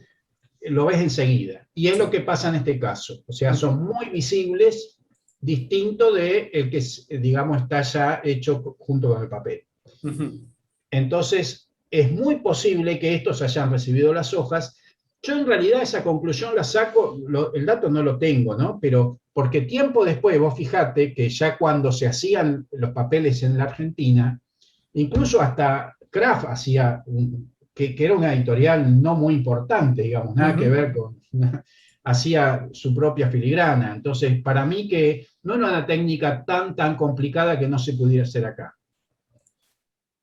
lo ves enseguida. Y es lo que pasa en este caso, o sea, son muy visibles, distinto de el que, digamos, está ya hecho junto con el papel. Entonces, es muy posible que estos hayan recibido las hojas. Yo en realidad esa conclusión la saco, el dato no lo tengo, ¿no? Pero porque tiempo después, vos fijate que ya cuando se hacían los papeles en la Argentina, incluso hasta Kraft hacía que era una editorial no muy importante, digamos, nada que ver con... hacía su propia filigrana. Entonces, para mí que no era una técnica tan complicada que no se pudiera hacer acá.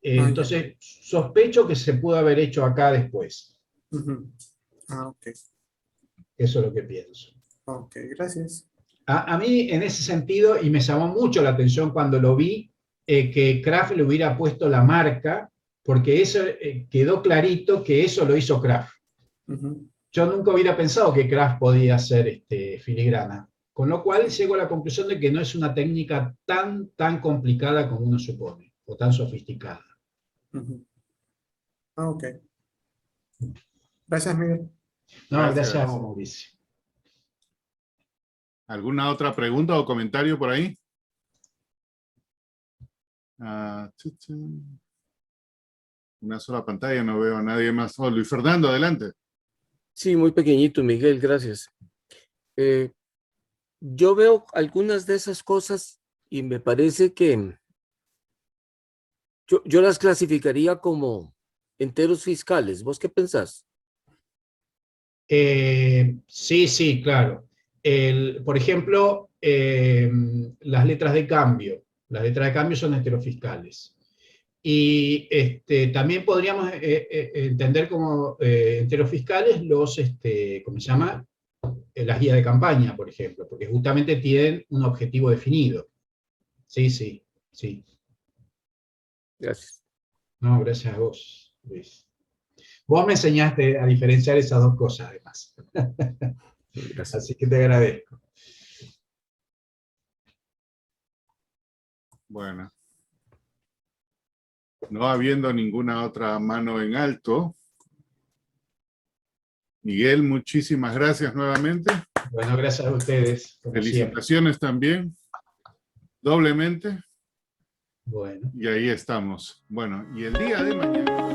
Entonces, sospecho que se pudo haber hecho acá después. Ok. Eso es lo que pienso. Ok, gracias. A mí, en ese sentido, y me llamó mucho la atención cuando lo vi, que Kraft le hubiera puesto la marca, porque eso quedó clarito que eso lo hizo Kraft. Yo nunca hubiera pensado que Kraft podía hacer filigrana, con lo cual llego a la conclusión de que no es una técnica tan complicada como uno supone, o tan sofisticada. Ok. Gracias, Miguel. No, gracias a vos, Mauricio. ¿Alguna otra pregunta o comentario por ahí? Una sola pantalla, no veo a nadie más. Oh, Luis Fernando, adelante. Sí, muy pequeñito, Miguel, gracias. Yo veo algunas de esas cosas y me parece que yo las clasificaría como enteros fiscales. ¿Vos qué pensás? Sí, claro. Por ejemplo, las letras de cambio. Las letras de cambio son enterofiscales. Y también podríamos entender como enterofiscales los, ¿cómo se llama? Las guías de campaña, por ejemplo, porque justamente tienen un objetivo definido. Sí. Gracias. No, gracias a vos, Luis. Vos me enseñaste a diferenciar esas dos cosas, además. Gracias. Así que te agradezco. Bueno. No habiendo ninguna otra mano en alto. Miguel, muchísimas gracias nuevamente. Bueno, gracias a ustedes. Felicitaciones también. Doblemente. Bueno. Y ahí estamos. Bueno, y el día de mañana...